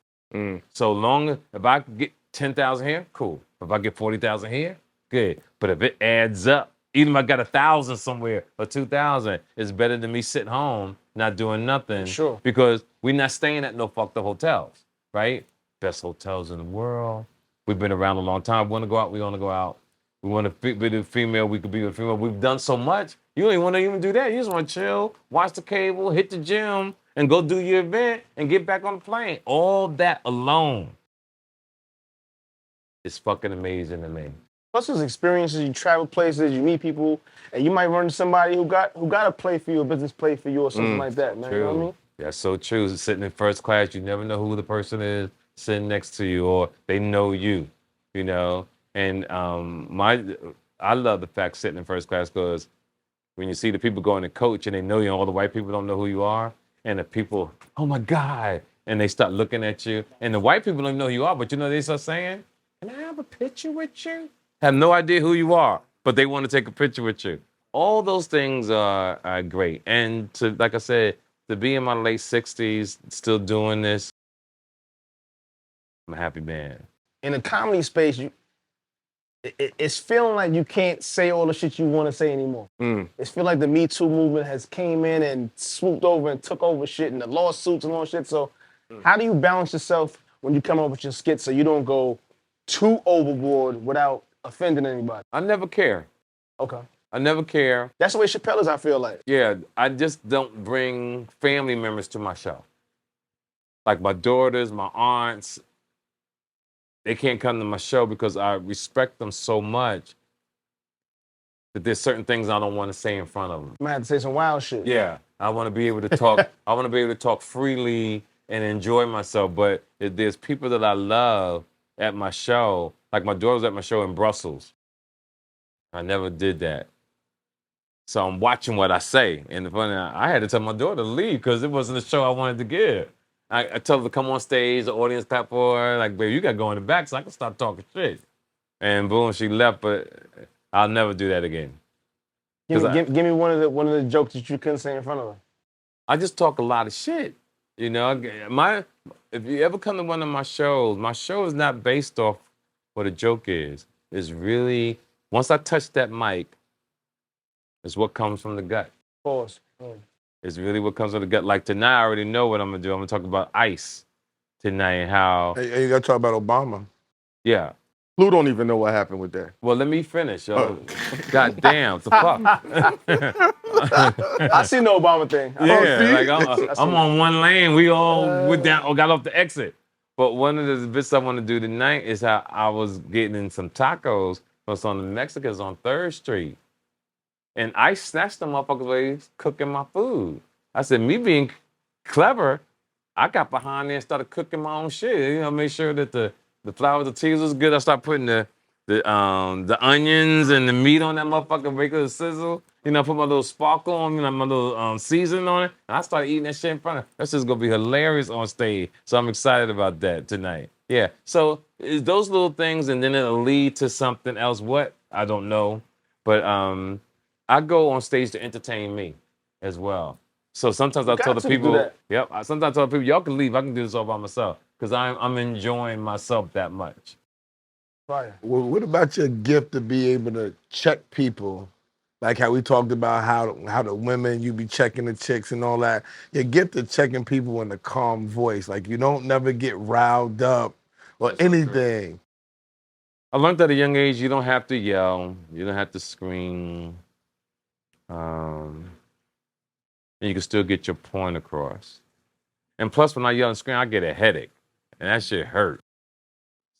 So long as if I get 10,000 here, cool. If I get 40,000 here, good. But if it adds up, even if I got 1,000 somewhere or 2,000, it's better than me sitting home not doing nothing. Sure. Because we're not staying at no fucked up hotels, right? Best hotels in the world. We've been around a long time. We want to go out, we want to go out. We want to be with a female, we could be with a female. We've done so much. You don't even want to even do that. You just want to chill, watch the cable, hit the gym, and go do your event and get back on the plane. All that alone is fucking amazing to me. Plus, those experiences, you travel places, you meet people, and you might run into somebody who got a play for you, a business play for you, or something like that, man. True. You know what I mean? That's so true. Sitting in first class, you never know who the person is sitting next to you, or they know you, you know. And I love the fact sitting in first class, because when you see the people going to coach and they know you, and all the white people don't know who you are, and the people, oh my God, and they start looking at you, and the white people don't even know who you are, but you know they start saying, can I have a picture with you? Have no idea who you are, but they want to take a picture with you. All those things are great. And to, like I said, to be in my late 60s, still doing this, I'm a happy man. In the comedy space, it's feeling like you can't say all the shit you want to say anymore. It's feeling like the Me Too movement has came in and swooped over and took over shit, and the lawsuits and all shit. So how do you balance yourself when you come up with your skits so you don't go too overboard without offending anybody? I never care. Okay. I never care. That's the way Chappelle is, I feel like. Yeah, I just don't bring family members to my show. Like my daughters, my aunts, they can't come to my show because I respect them so much that there's certain things I don't want to say in front of them. I might have to say some wild shit. Yeah, I want to be able to talk. I want to be able to talk freely and enjoy myself. But if there's people that I love at my show, like my daughter's at my show in Brussels. I never did that. So I'm watching what I say. And the funny, I had to tell my daughter to leave because it wasn't the show I wanted to give. I told her to come on stage, the audience clap for her. Like, baby, you got to go in the back so I can stop talking shit. And boom, she left, but I'll never do that again. Give me one of the jokes that you couldn't say in front of her. I just talk a lot of shit. You know, if you ever come to one of my show is not based off what a joke is. It's really, once I touch that mic, it's what comes from the gut. Pause. It's really what comes from the gut. Like tonight, I already know what I'm gonna do. I'm gonna talk about ICE tonight and how. Hey, you gotta talk about Obama. Yeah. Lou don't even know what happened with that. Well, let me finish, yo. God damn, what the fuck? I see no Obama thing. Yeah, see? like I see I'm it. on one lane. We all went down or got off the exit. But one of the bits I want to do tonight is how I was getting in some tacos from some of the Mexicans on 3rd Street. And I snatched them motherfuckers while they was cooking my food. I said, me being clever, I got behind there and started cooking my own shit. You know, make sure that the flour, the cheese was good. I started putting the onions and the meat on that motherfucker, make it sizzle. You know, put my little sparkle on, you know, my little seasoning on it. And I started eating that shit in front of. That's just gonna be hilarious on stage. So I'm excited about that tonight. Yeah. So it's those little things, and then it'll lead to something else. What? I don't know. But I go on stage to entertain me as well. So sometimes I tell the got to do people, that. yep. Sometimes I tell people, y'all can leave. I can do this all by myself because I'm enjoying myself that much. Fire. Well, what about your gift to be able to check people? Like how we talked about how the women, you be checking the chicks and all that. Your gift of checking people in a calm voice. Like you don't never get riled up or anything. I learned at a young age you don't have to yell, you don't have to scream, and you can still get your point across. And plus, when I yell and scream, I get a headache, and that shit hurt.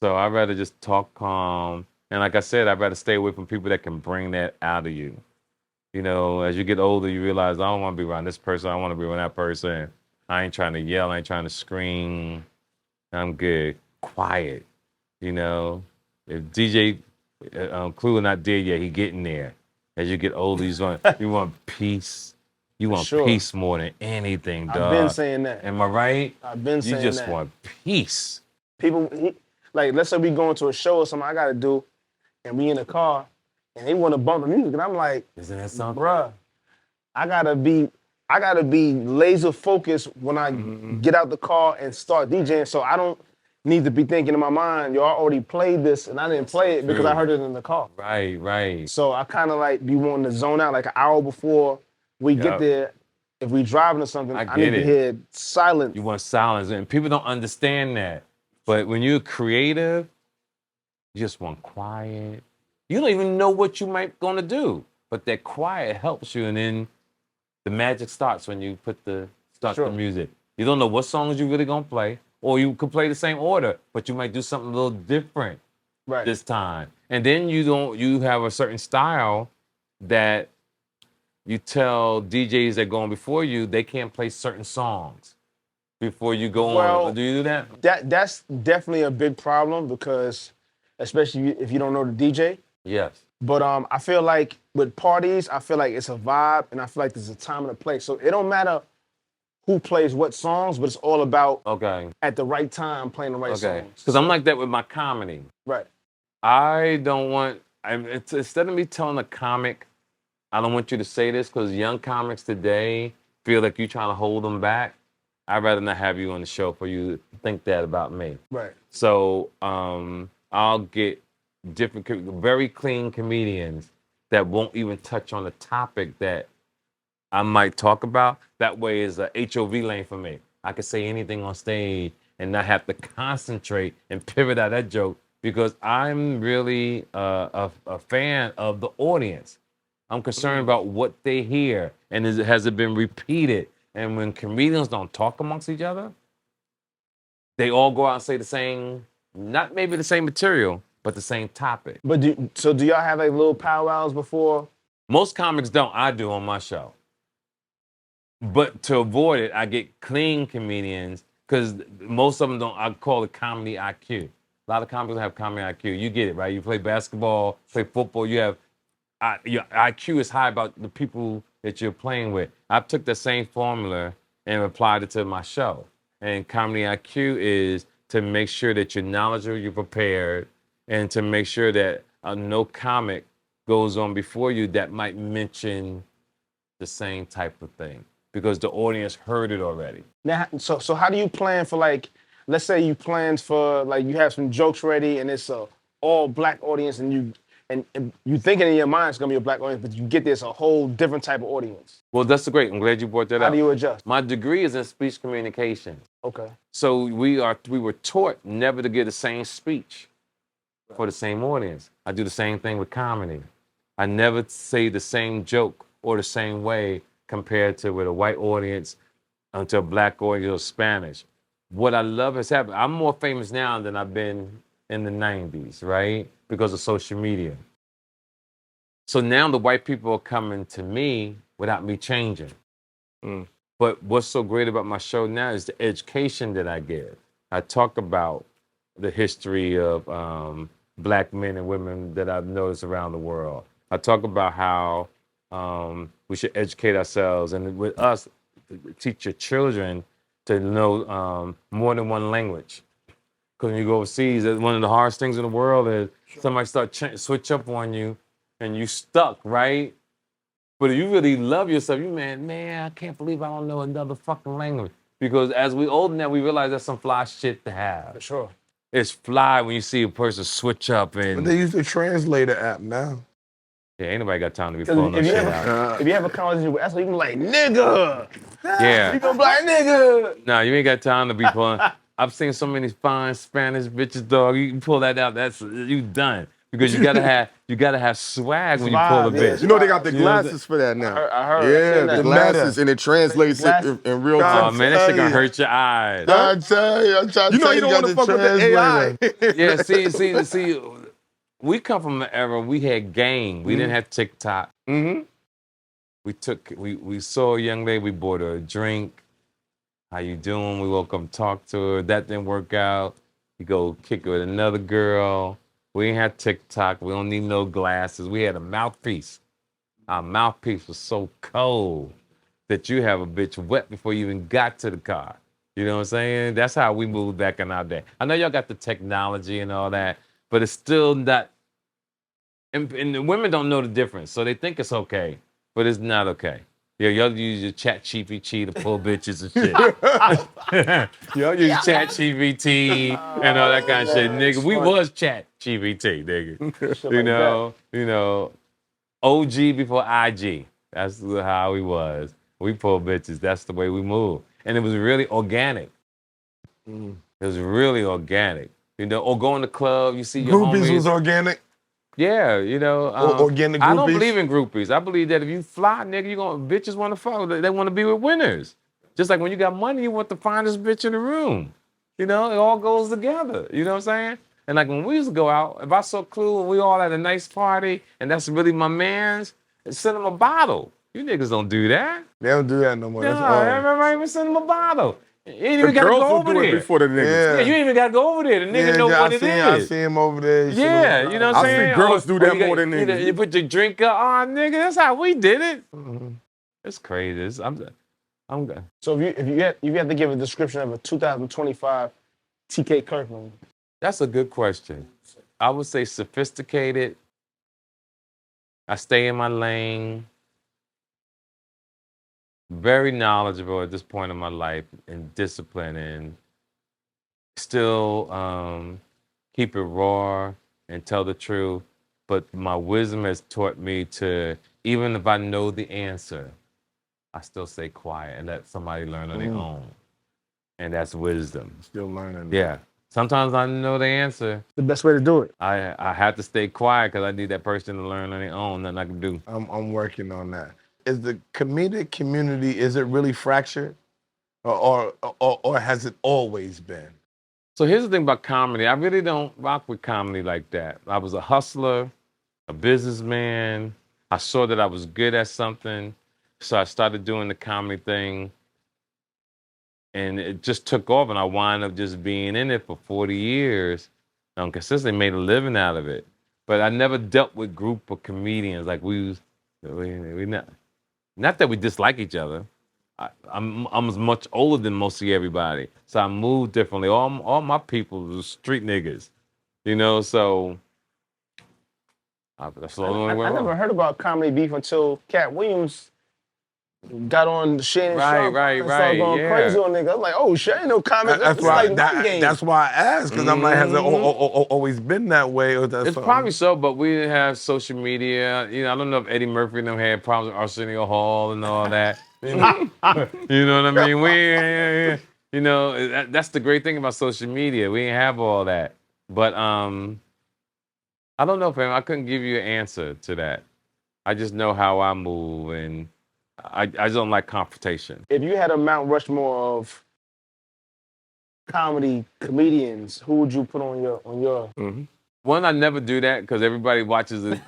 So I'd rather just talk calm. And like I said, I'd rather stay away from people that can bring that out of you. You know, as you get older, you realize I don't want to be around this person. I want to be around that person. I ain't trying to yell. I ain't trying to scream. I'm good. Quiet. You know, if DJ Clue not dead yet, he getting there. As you get older, you want peace. You want Sure. peace more than anything, dog. I've been saying that. Am I right? I've been saying You just that. want peace. People, like, let's say we going to a show or something I got to do, and we in the car, and they want to bump the music, and I'm like, Isn't that something? bruh, I gotta be laser focused when I get out the car and start DJing. So I don't need to be thinking in my mind, yo, I already played this and I didn't play it because I heard it in the car. Right, right. So I kind of like be wanting to zone out like an hour before we get Yup. there. If we driving or something, I need get to it. hear silence. You want silence, and people don't understand that. But when you're creative, you just want quiet. You don't even know what you might gonna do, but that quiet helps you, and then the magic starts when you start Sure. the music. You don't know what songs you really gonna play, or you could play the same order, but you might do something a little different Right. this time. And then you have a certain style that you tell DJs that go on before you, they can't play certain songs before you go Well, on. Do you do that? That's definitely a big problem because, especially if you don't know the DJ. Yes. But I feel like with parties, I feel like it's a vibe, and I feel like there's a time and a place. So it don't matter who plays what songs, but it's all about Okay. at the right time playing the right Okay. songs. Because I'm like that with my comedy. Right. I don't want, instead of me telling a comic, I don't want you to say this because young comics today feel like you're trying to hold them back. I'd rather not have you on the show for you to think that about me. Right. So I'll get different, very clean comedians that won't even touch on the topic that I might talk about. That way is a HOV lane for me. I can say anything on stage and not have to concentrate and pivot out that joke because I'm really a fan of the audience. I'm concerned about what they hear and has it been repeated. And when comedians don't talk amongst each other, they all go out and say the same, not maybe the same material, but the same topic. But do y'all have like little powwows before? Most comics don't. I do on my show. But to avoid it, I get clean comedians because most of them don't. I call it comedy IQ. A lot of comics have comedy IQ. You get it, right? You play basketball, play football. You have your IQ is high about the people that you're playing with. I took the same formula and applied it to my show. And comedy IQ is to make sure that you're knowledgeable, you're prepared, and to make sure that no comic goes on before you that might mention the same type of thing because the audience heard it already. Now, so how do you plan for like, let's say you planned for like you have some jokes ready and it's a all black audience and you thinking in your mind it's gonna be a black audience, but you get this a whole different type of audience. Well, that's great. I'm glad you brought that up. How do you adjust? My degree is in speech communication. Okay. So we were taught never to give the same speech for the same audience. I do the same thing with comedy. I never say the same joke or the same way compared to with a white audience until black audience or Spanish. What I love has happened. I'm more famous now than I've been in the 90s, right? Because of social media. So now the white people are coming to me without me changing. But what's so great about my show now is the education that I give. I talk about the history of black men and women that I've noticed around the world. I talk about how we should educate ourselves, and with us, teach your children to know more than one language. Because when you go overseas, one of the hardest things in the world is somebody switch up on you, and you stuck, right? But if you really love yourself, you man, I can't believe I don't know another fucking language. Because as we older now, we realize that's some fly shit to have. For sure. It's fly when you see a person switch up and But they use the translator app now. yeah, ain't nobody got time to be pulling that If you, shit have out. if you have a conversation with Esso, you can be like, nigga. Yeah. You gonna be like, nigga. No, you ain't got time to be pulling. I've seen so many fine Spanish bitches, dog. You can pull that out. That's you done. Because you gotta have swag when you pull a Swag, yeah. bitch. You know they got the You know what I'm glasses for that now. I heard. I Yeah, seen that. the glasses, and it translates it Glasses. in real Oh time. man, that shit gonna Tell hurt your eyes. I tell you, I'm trying to You know tell you don't got want to the fuck with the AI. Yeah, see, we come from an era we had game. We didn't have TikTok. We saw a young lady, we bought her a drink. How you doing? We woke up, talk to her. That didn't work out. You go kick it with another girl. We didn't have TikTok. We don't need no glasses. We had a mouthpiece. Our mouthpiece was so cold that you have a bitch wet before you even got to the car. You know what I'm saying? That's how we moved back in our day. I know y'all got the technology and all that, but it's still not. And the women don't know the difference, so they think it's okay, but it's not okay. Yeah, y'all use your chat GPT to pull bitches and shit. Y'all use chat GPT and all that kind of shit, nigga. We was chat GPT, nigga. You know, OG before IG. That's how we was. We pull bitches. That's the way we move, and it was really organic. It was really organic. You know, or go in the club, you see your Groupies homies. was organic. Yeah, you know. Organic I don't groupies? believe in groupies. I believe that if you fly, nigga, bitches want to fuck. They want to be with winners. Just like when you got money, you want the finest bitch in the room. You know, it all goes together. You know what I'm saying? And like when we used to go out, if I saw Clue and we all at a nice party and that's really my man's, send him a bottle. You niggas don't do that. They don't do that no more. That's No, all. everybody even send him a bottle. You ain't The even gotta girls go will over do it there. before the niggas. Yeah. Yeah, you ain't even gotta go over there. The nigga know what it I is. see him over there. Yeah, you know what I'm I saying? see girls do that you more than niggas. You put your drink up. Oh, nigga, that's how we did it. It's crazy. I'm good. So if you had to give a description of a 2025 TK Kirkland, That's a good question. I would say sophisticated. I stay in my lane. Very knowledgeable at this point in my life and disciplined and still keep it raw and tell the truth. But my wisdom has taught me to, even if I know the answer, I still stay quiet and let somebody learn on their own. And that's wisdom. Still learning. Yeah. Sometimes I know the answer. the best way to do it. I have to stay quiet because I need that person to learn on their own. Nothing I can do. I'm working on that. Is the comedic community, is it really fractured? Or has it always been? So here's the thing about comedy. I really don't rock with comedy like that. I was a hustler, a businessman. I saw that I was good at something. So I started doing the comedy thing. And it just took off, and I wound up just being in it for 40 years. I'm consistently made a living out of it. But I never dealt with group of comedians like we not that we dislike each other. I'm much older than most of everybody, so I move differently. All my people are street niggas, you know. So that's the only way. I never heard about comedy beef until Cat Williams got on the Shannon Sharp and started going crazy on niggas. I'm like, oh shit, ain't no comedy. That's It's why. like that game. That's why I asked, because I'm like, has it always been that way, or that's It's probably so, but we didn't have social media. You know, I don't know if Eddie Murphy and them had problems with Arsenio Hall and all that. You know, you know what I mean? You know, that's the great thing about social media. We didn't have all that. But I don't know, fam. I couldn't give you an answer to that. I just know how I move, and I just don't like confrontation. If you had a Mount Rushmore of comedians, who would you put on your? One, I never do that because everybody watches an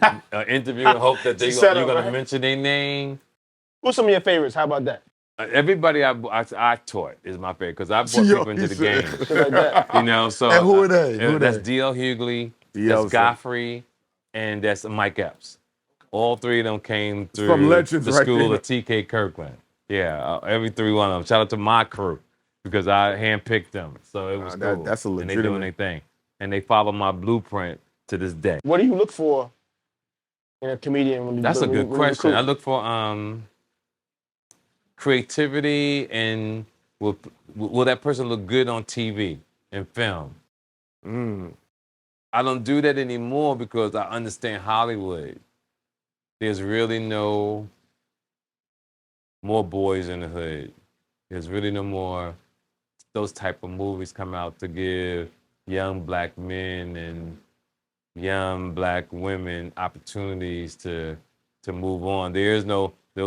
interview and hope that you're Set up, going to right? mention their name. Who's some of your favorites? How about that? Everybody I taught is my favorite because I brought people into the game. Shit like that. You know, so And who are they? Who are that's they? D.L. Hughley, D.L. that's Godfrey, and that's Mike Epps. All three of them came through from legends the right school there. of T.K. Kirkland. Yeah, every three one of them. Shout out to my crew because I handpicked them, so it was cool. That's a and they legitimate. doing their thing, and they follow my blueprint to this day. What do you look for in a comedian? When you That's a good when you question. recruit? I look for creativity and will that person look good on TV and film? I don't do that anymore because I understand Hollywood. There's really no more boys in the hood. There's really no more those type of movies come out to give young black men and young black women opportunities to move on. There was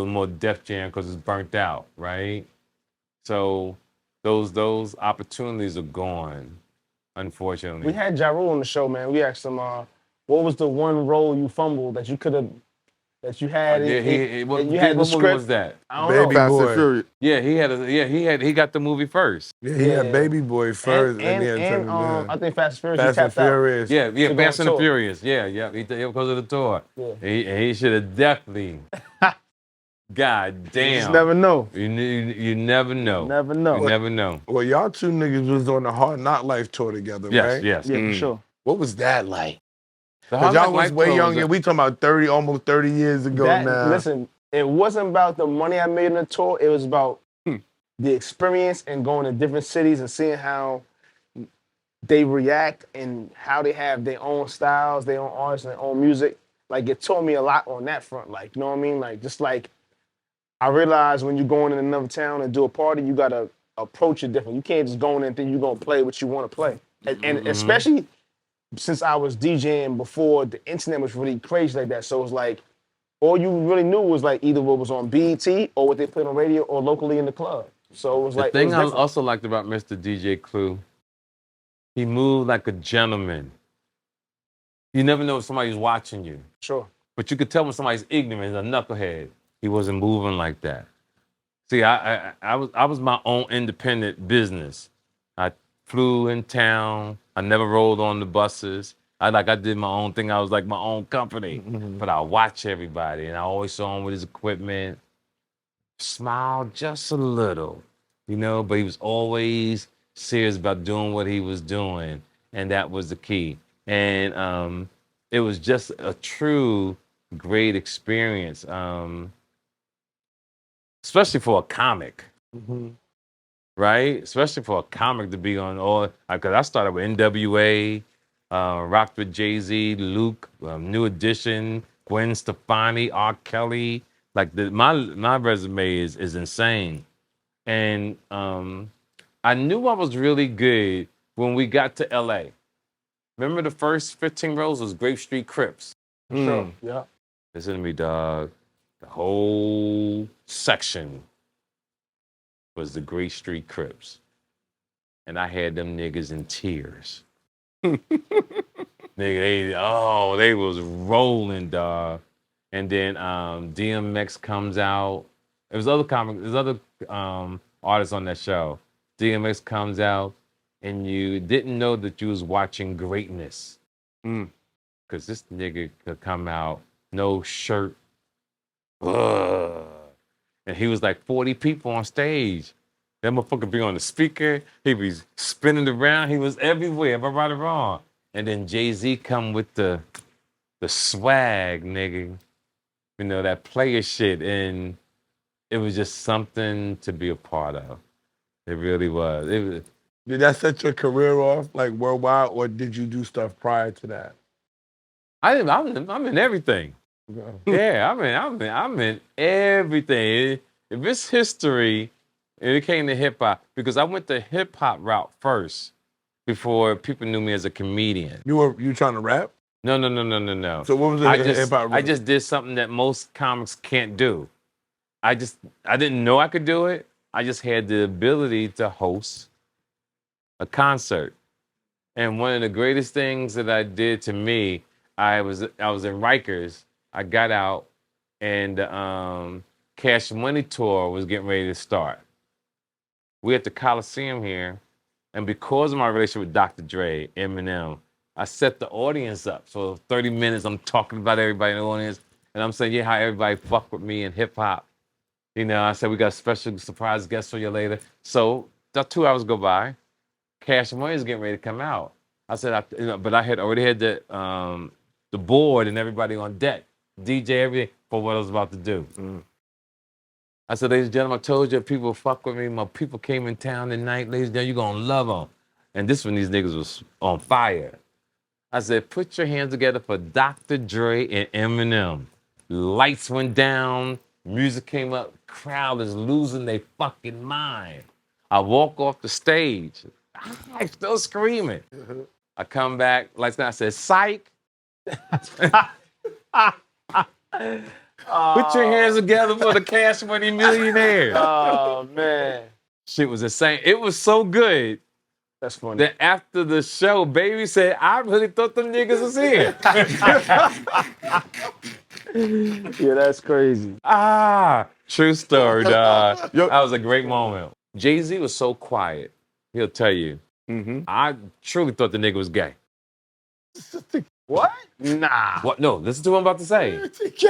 more Def Jam because it's burnt out, right? So those opportunities are gone, unfortunately. We had Ja Rule on the show, man. We asked him, what was the one role you fumbled that you could have, that you had? What the movie script. was that? I don't Baby know. Fast Boy. and Furious. Yeah, he got the movie first. Yeah, he had Yeah. Baby Boy first, And he had I think Fast and Furious. Fast he and tapped out. Furious. Yeah, To go Fast on and the tour. Furious. Yeah, because of the tour. Yeah. He should have definitely. God damn. You just never know. You never know. Never know. You never know. Well, y'all two niggas was on the Hard Knock Life tour together, Yes, right? yes. Yeah, for sure. What was that like? The Because Hard y'all Knock was Life way tour younger. We talking about almost 30 years ago now. Listen, it wasn't about the money I made on the tour. It was about the experience and going to different cities and seeing how they react and how they have their own styles, their own artists, and their own music. Like, it taught me a lot on that front. Like, you know what I mean? Like, just like I realized when you're going in another town and do a party, you got to approach it different. You can't just go in and think you're going to play what you want to play. And especially since I was DJing before the internet was really crazy like that. So it was like, all you really knew was like either what was on BET or what they played on radio or locally in the club. So it was like, The thing it I was also liked about Mr. DJ Clue, he moved like a gentleman. You never know if somebody's watching you. Sure. But you could tell when somebody's ignorant, a knucklehead. He wasn't moving like that. See, I was my own independent business. I flew in town. I never rode on the buses. I did my own thing. I was like my own company. But I watch everybody, and I always saw him with his equipment. Smiled just a little, but he was always serious about doing what he was doing, and that was the key. And it was just a true great experience, especially for a comic, right? Especially for a comic to be on all, because I started with NWA, rocked with Jay-Z, Luke, New Edition, Gwen Stefani, R. Kelly. Like my resume is insane. And I knew I was really good when we got to LA. Remember the first 15 rows was Grape Street Crips. Sure. Yeah. Listen to me, dog. The whole section was the Grape Street Crips. And I had them niggas in tears. Nigga, they was rolling, dog. And then DMX comes out. There's other artists on that show. DMX comes out, and you didn't know that you was watching greatness. Because this nigga could come out, no shirt. And he was like 40 people on stage. That motherfucker be on the speaker. He be spinning around. He was everywhere. Am I right or wrong? And then Jay-Z come with the swag, nigga. That player shit. And it was just something to be a part of. It really was. Did that set your career off, like worldwide, or did you do stuff prior to that? I'm in everything. Yeah, I'm in everything. If it's history, and it came to hip hop, because I went the hip hop route first before people knew me as a comedian. You trying to rap? No. So what was the hip-hop I just did something that most comics can't do. I didn't know I could do it. I just had the ability to host a concert. And one of the greatest things that I did to me, I was in Rikers. I got out, and Cash Money tour was getting ready to start. We at the Coliseum here, and because of my relationship with Dr. Dre, Eminem, I set the audience up. So 30 minutes, I'm talking about everybody in the audience, and I'm saying, yeah, how everybody fuck with me in hip hop. You know, I said we got a special surprise guest for you later. So about 2 hours go by. Cash Money is getting ready to come out. I said, but I had already had the board and everybody on deck, DJ, everything for what I was about to do. I said, ladies and gentlemen, I told you people fuck with me. My people came in town tonight. Ladies and gentlemen, you're going to love them. And this one, these niggas was on fire. I said, put your hands together for Dr. Dre and Eminem. Lights went down. Music came up. Crowd is losing their fucking mind. I walk off the stage. I'm still screaming. I come back. Lights down. I said, psych. Put your hands together for the Cash Money Millionaires. Oh, man. Shit was insane. It was so good That's funny. that after the show, Baby said, I really thought them niggas was here. Yeah, that's crazy. True story, dog. That was a great moment. Jay-Z was so quiet. He'll tell you. I truly thought the nigga was gay. What? Nah. What? No, listen to what I'm about to say.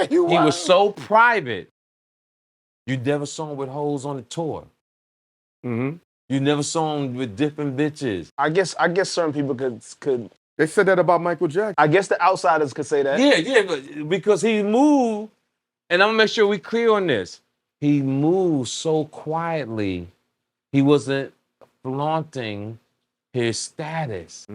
He was so private. You never saw him with hoes on the tour. You never saw him with different bitches. I guess certain people could. They said that about Michael Jackson. I guess the outsiders could say that. Yeah, but because he moved, and I'm gonna make sure we clear on this. He moved so quietly. He wasn't flaunting his status.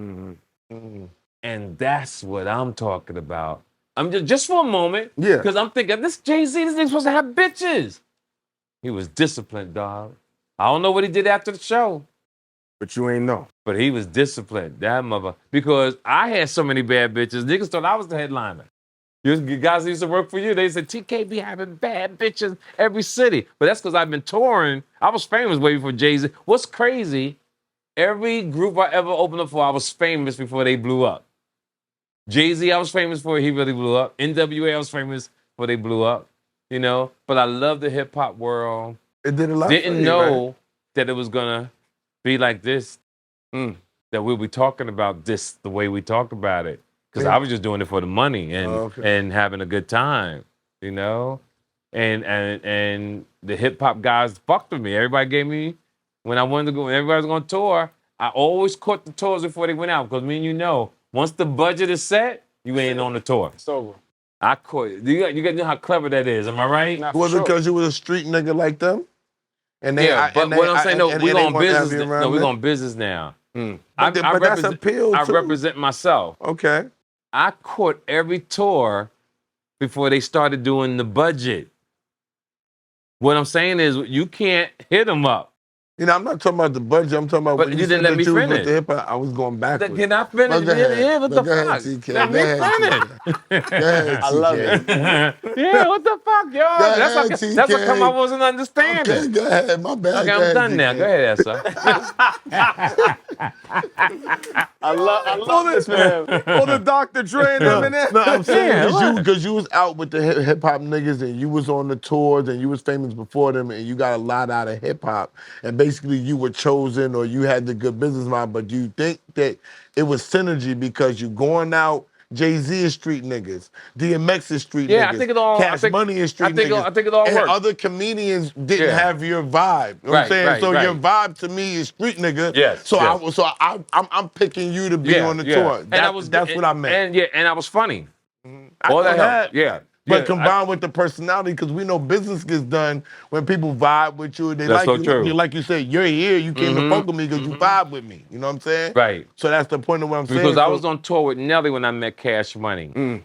And that's what I'm talking about. I'm just for a moment. Yeah. Because I'm thinking, this Jay-Z, this nigga's supposed to have bitches. He was disciplined, dog. I don't know what he did after the show. But you ain't know. But he was disciplined, that mother. Because I had so many bad bitches. Niggas thought I was the headliner. You guys used to work for you. They said, TK be having bad bitches every city. But that's because I've been touring. I was famous way before Jay-Z. What's crazy, every group I ever opened up for, I was famous before they blew up. Jay-Z, I was famous for, he really blew up. NWA, I was famous before they blew up. You know? But I love the hip-hop world. It did a lot. Didn't know that it was going to be like this. That we'll be talking about this the way we talk about it. Because I was just doing it for the money and having a good time, you know? And the hip-hop guys fucked with me. Everybody gave me, when I wanted to go, when everybody was going to tour, I always caught the tours before they went out. Because me and you know, once the budget is set, you ain't on the tour. It's over. I caught it. You got to know how clever that is. Am I right? Was it because you was a street nigga like them? And they, but what I'm saying, no, we're on business. No, we're on business now. But that's appeal too. I represent myself. Okay. I caught every tour before they started doing the budget. What I'm saying is, you can't hit them up. You know, I'm not talking about the budget. I'm talking about. But when you didn't let me was with finish. the hip-hop, I was going backwards. Can I finish? Yeah, what the fuck? Let me finish. I love it. Yeah, what the fuck, y'all? That's what come I wasn't understanding. Okay, go ahead, my bad. Okay, I'm done now. Go ahead, Esso. I love this, man. For the Dr. Dre and Eminem. No, I'm saying because you was out with the hip hop niggas and you was on the tours and you was famous before them and you got a lot out of hip hop and basically you were chosen or you had the good business mind. But do you think that it was synergy because you going out? Jay-Z is street niggas. DMX is street niggas. Yeah, I think it all. Cash Money is street niggas. I think it all and works. other comedians didn't have your vibe. You know what I'm saying? So your vibe to me is street nigga. Yes. So I'm picking you to be on the tour. That's what I meant. And I was funny. All that helped. Yeah. But combined with the personality, because we know business gets done when people vibe with you. They That's like so you. true. Like you said, you're here. You came to fuck with me because you vibe with me. You know what I'm saying? Right. So that's the point of what I'm saying. Because I was on tour with Nelly when I met Cash Money.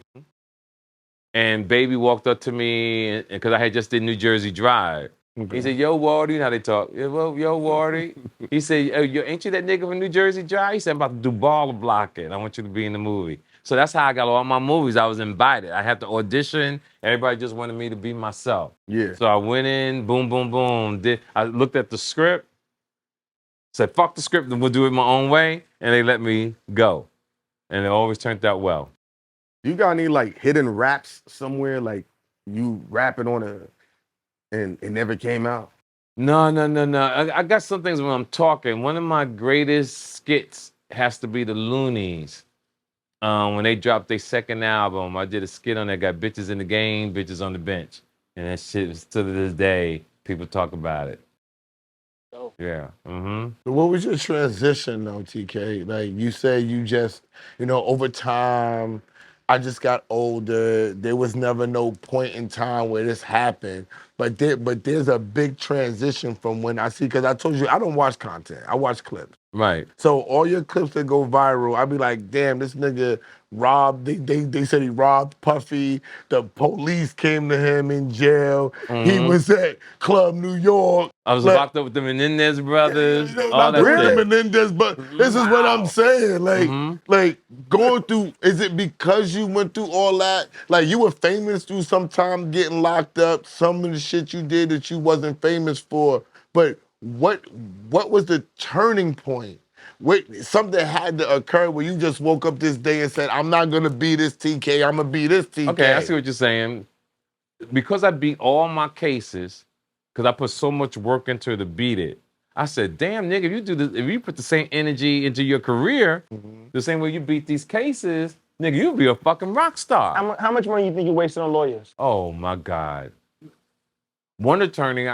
And Baby walked up to me because I had just did New Jersey Drive. He said, yo, Wardy, you know how they talk. Yeah, well, yo, Wardy. He said, yo, ain't you that nigga from New Jersey Drive? He said, I'm about to do baller blocking. I want you to be in the movie. So that's how I got all my movies. I was invited. I had to audition. Everybody just wanted me to be myself. Yeah. So I went in, boom, boom, boom. I looked at the script, said, fuck the script, and we'll do it my own way. And they let me go. And it always turned out well. You got any like hidden raps somewhere, like you rapping on and it never came out? No. I got some things when I'm talking. One of my greatest skits has to be the Loonies. When they dropped their second album, I did a skit on that. Got bitches in the game, bitches on the bench. And that shit is to this day, people talk about it. Oh. Yeah. Mm-hmm. So what was your transition though, TK? Like you said, you just, over time, I just got older. There was never no point in time where this happened. But there's a big transition from when I see, because I told you I don't watch content. I watch clips. Right. So all your clips that go viral, I be like, damn, this nigga robbed. They said he robbed Puffy. The police came to him in jail. He Mhm. was at Club New York. I was Like, locked up with the Menendez brothers. all not that really shit. Menendez, but this is what I'm saying. Like going through, is it because you went through all that? Like you were famous through some time getting locked up, some of the shit you did that you wasn't famous for. But what was the turning point? Something had to occur where you just woke up this day and said, I'm not gonna be this TK, I'm gonna be this TK. Okay, I see what you're saying. Because I beat all my cases, because I put so much work into to beat it, I said, damn, nigga, if you do this, if you put the same energy into your career, the same way you beat these cases, nigga, you'll be a fucking rock star. How much money you think you wasted on lawyers? Oh my God. One attorney,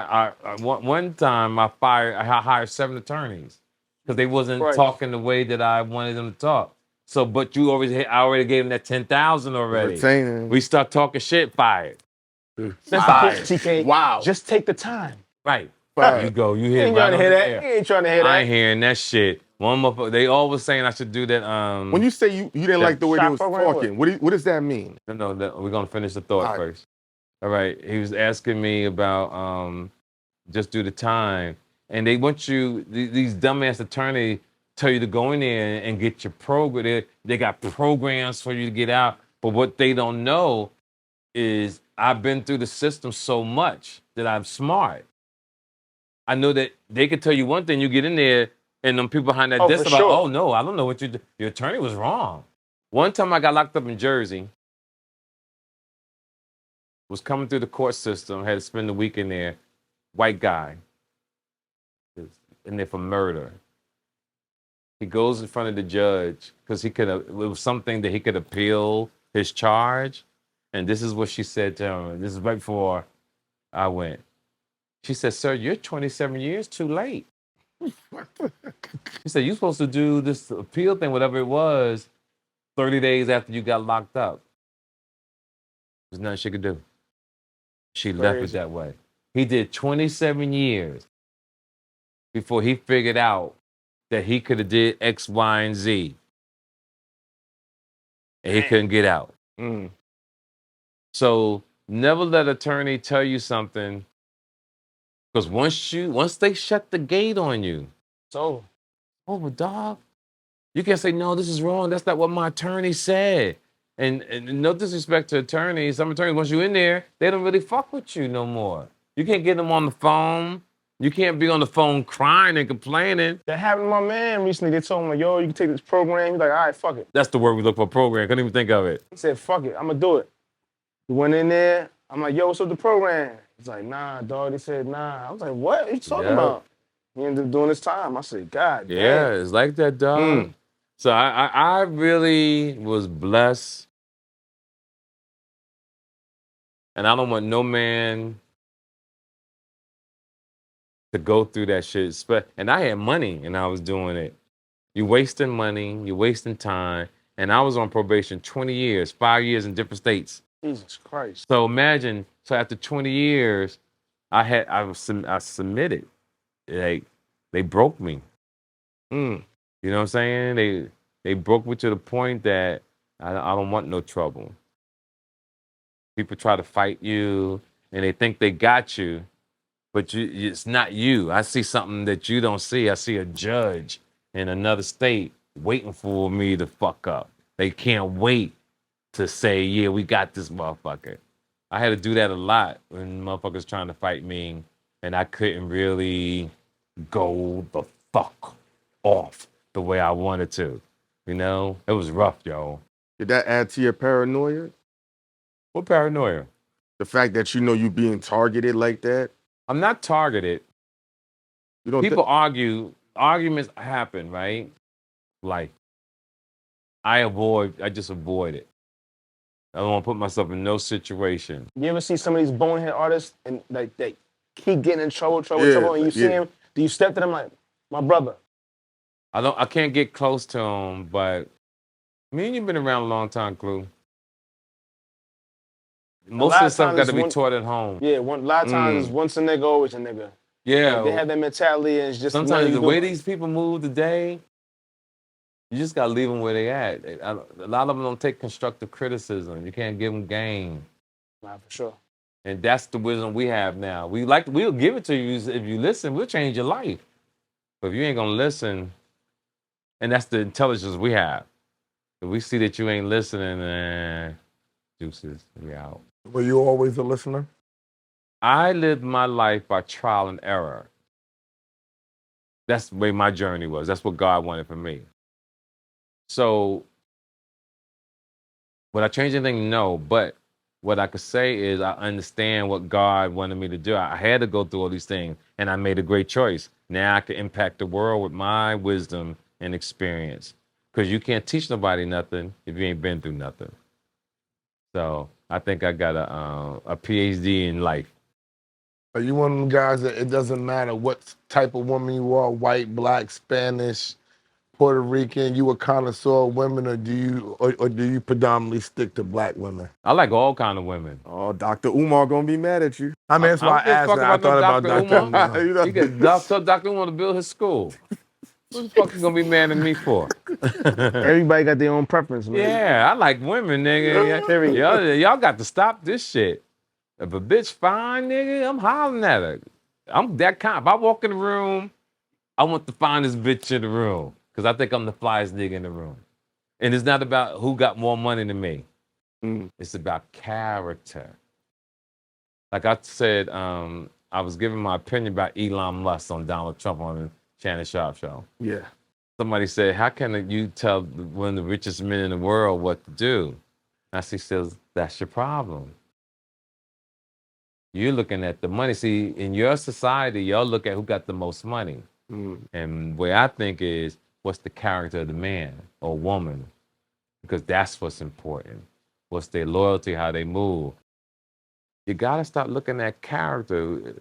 one time I hired 7 attorneys because they wasn't talking the way that I wanted them to talk. So, but I already gave them that 10,000 already. Retaining. We start talking shit, fired. That's the point, TK. Wow. Just take the time. Right. Fired. You go, you You hit ain't right trying to on hear the that. air. You ain't trying to hear that. I ain't hearing that shit. One motherfucker, they always saying I should do that. When you say you didn't like the way they shot was program, talking, what does that mean? No, we're gonna finish the thought All right. first. All right. He was asking me about just do the time. And they want you, these dumbass attorneys tell you to go in there and get your program. They got programs for you to get out. But what they don't know is I've been through the system so much that I'm smart. I know that they could tell you one thing, you get in there, and them people behind that Oh, desk for about, sure. oh no, I don't know what you did. Your attorney was wrong. One time I got locked up in Jersey, was coming through the court system, had to spend the week in there, white guy, in there for murder. He goes in front of the judge because it was something that he could appeal his charge. And this is what she said to him. This is right before I went. She said, sir, you're 27 years too late. She said, you're supposed to do this appeal thing, whatever it was, 30 days after you got locked up. There's nothing she could do. She left it that way. He did 27 years before he figured out that he could have did X, Y, and Z. And he couldn't get out. So never let attorney tell you something, because once they shut the gate on you, It's over. over, dog. You can't say, no, this is wrong. That's not what my attorney said. And no disrespect to attorneys. Some attorneys, once you're in there, they don't really fuck with you no more. You can't get them on the phone. You can't be on the phone crying and complaining. That happened to my man recently. They told him, like, yo, you can take this program. He's like, all right, fuck it. That's the word we look for, program. Couldn't even think of it. He said, fuck it, I'm gonna do it. He went in there. I'm like, yo, what's up with the program? He's like, nah, dog. He said, nah. I was like, what are you talking about? He ended up doing his time. I said, God damn. Yeah, it's like that, dog. So I really was blessed. And I don't want no man to go through that shit. And I had money and I was doing it. You're wasting money, you're wasting time. And I was on probation 20 years, 5 years in different states. Jesus Christ. So imagine, so after 20 years, I submitted. Like, they broke me. You know what I'm saying? They broke me to the point that I don't want no trouble. People try to fight you, and they think they got you, but it's not you. I see something that you don't see. I see a judge in another state waiting for me to fuck up. They can't wait to say, yeah, we got this motherfucker. I had to do that a lot when motherfuckers trying to fight me, and I couldn't really go the fuck off the way I wanted to. You know? It was rough, yo. Did that add to your paranoia? What paranoia? The fact that you know you being targeted like that? I'm not targeted. You don't People argue, arguments happen, right? Like, I just avoid it. I don't want to put myself in no situation. You ever see some of these bonehead artists and like they keep getting in trouble, and you see him? Do you step to them like, my brother? I can't get close to him, but me and you've been around a long time, Clue. Most of the stuff got to be taught at home. Yeah, a lot of times once a nigga, always a nigga. Yeah. Like, they have that mentality and it's just sometimes the way these people move today, you just gotta leave them where they at. A lot of them don't take constructive criticism. You can't give them game. Nah, for sure. And that's the wisdom we have now. We'll give it to you if you listen. We'll change your life. But if you ain't gonna listen, and that's the intelligence we have. If we see that you ain't listening, deuces, we out. Were you always a listener? I lived my life by trial and error. That's the way my journey was. That's what God wanted for me. So, would I change anything? No. But what I could say is I understand what God wanted me to do. I had to go through all these things, and I made a great choice. Now I can impact the world with my wisdom and experience. Because you can't teach nobody nothing if you ain't been through nothing. So I think I got a PhD in life. Are you one of them guys that it doesn't matter what type of woman you are, white, black, Spanish, Puerto Rican, you a connoisseur of women, or do you predominantly stick to black women? I like all kind of women. Oh, Dr. Umar gonna be mad at you. I mean, that's why I asked. I thought about Dr. Umar. You get Dr. Umar to build his school. What the fuck you gonna be mad at me for? Everybody got their own preference, man. Yeah, I like women, nigga. Y'all got to stop this shit. If a bitch fine, nigga, I'm hollering at her. I'm that kind. If I walk in the room, I want the finest bitch in the room. Because I think I'm the flyest nigga in the room. And it's not about who got more money than me. It's about character. Like I said, I was giving my opinion about Elon Musk on Donald Trump on the Shannon Sharp show. Yeah. Somebody said, how can you tell one of the richest men in the world what to do? And she says, that's your problem. You're looking at the money. See, in your society, y'all look at who got the most money. And the way I think is, what's the character of the man or woman? Because that's what's important. What's their loyalty, how they move. You got to start looking at character.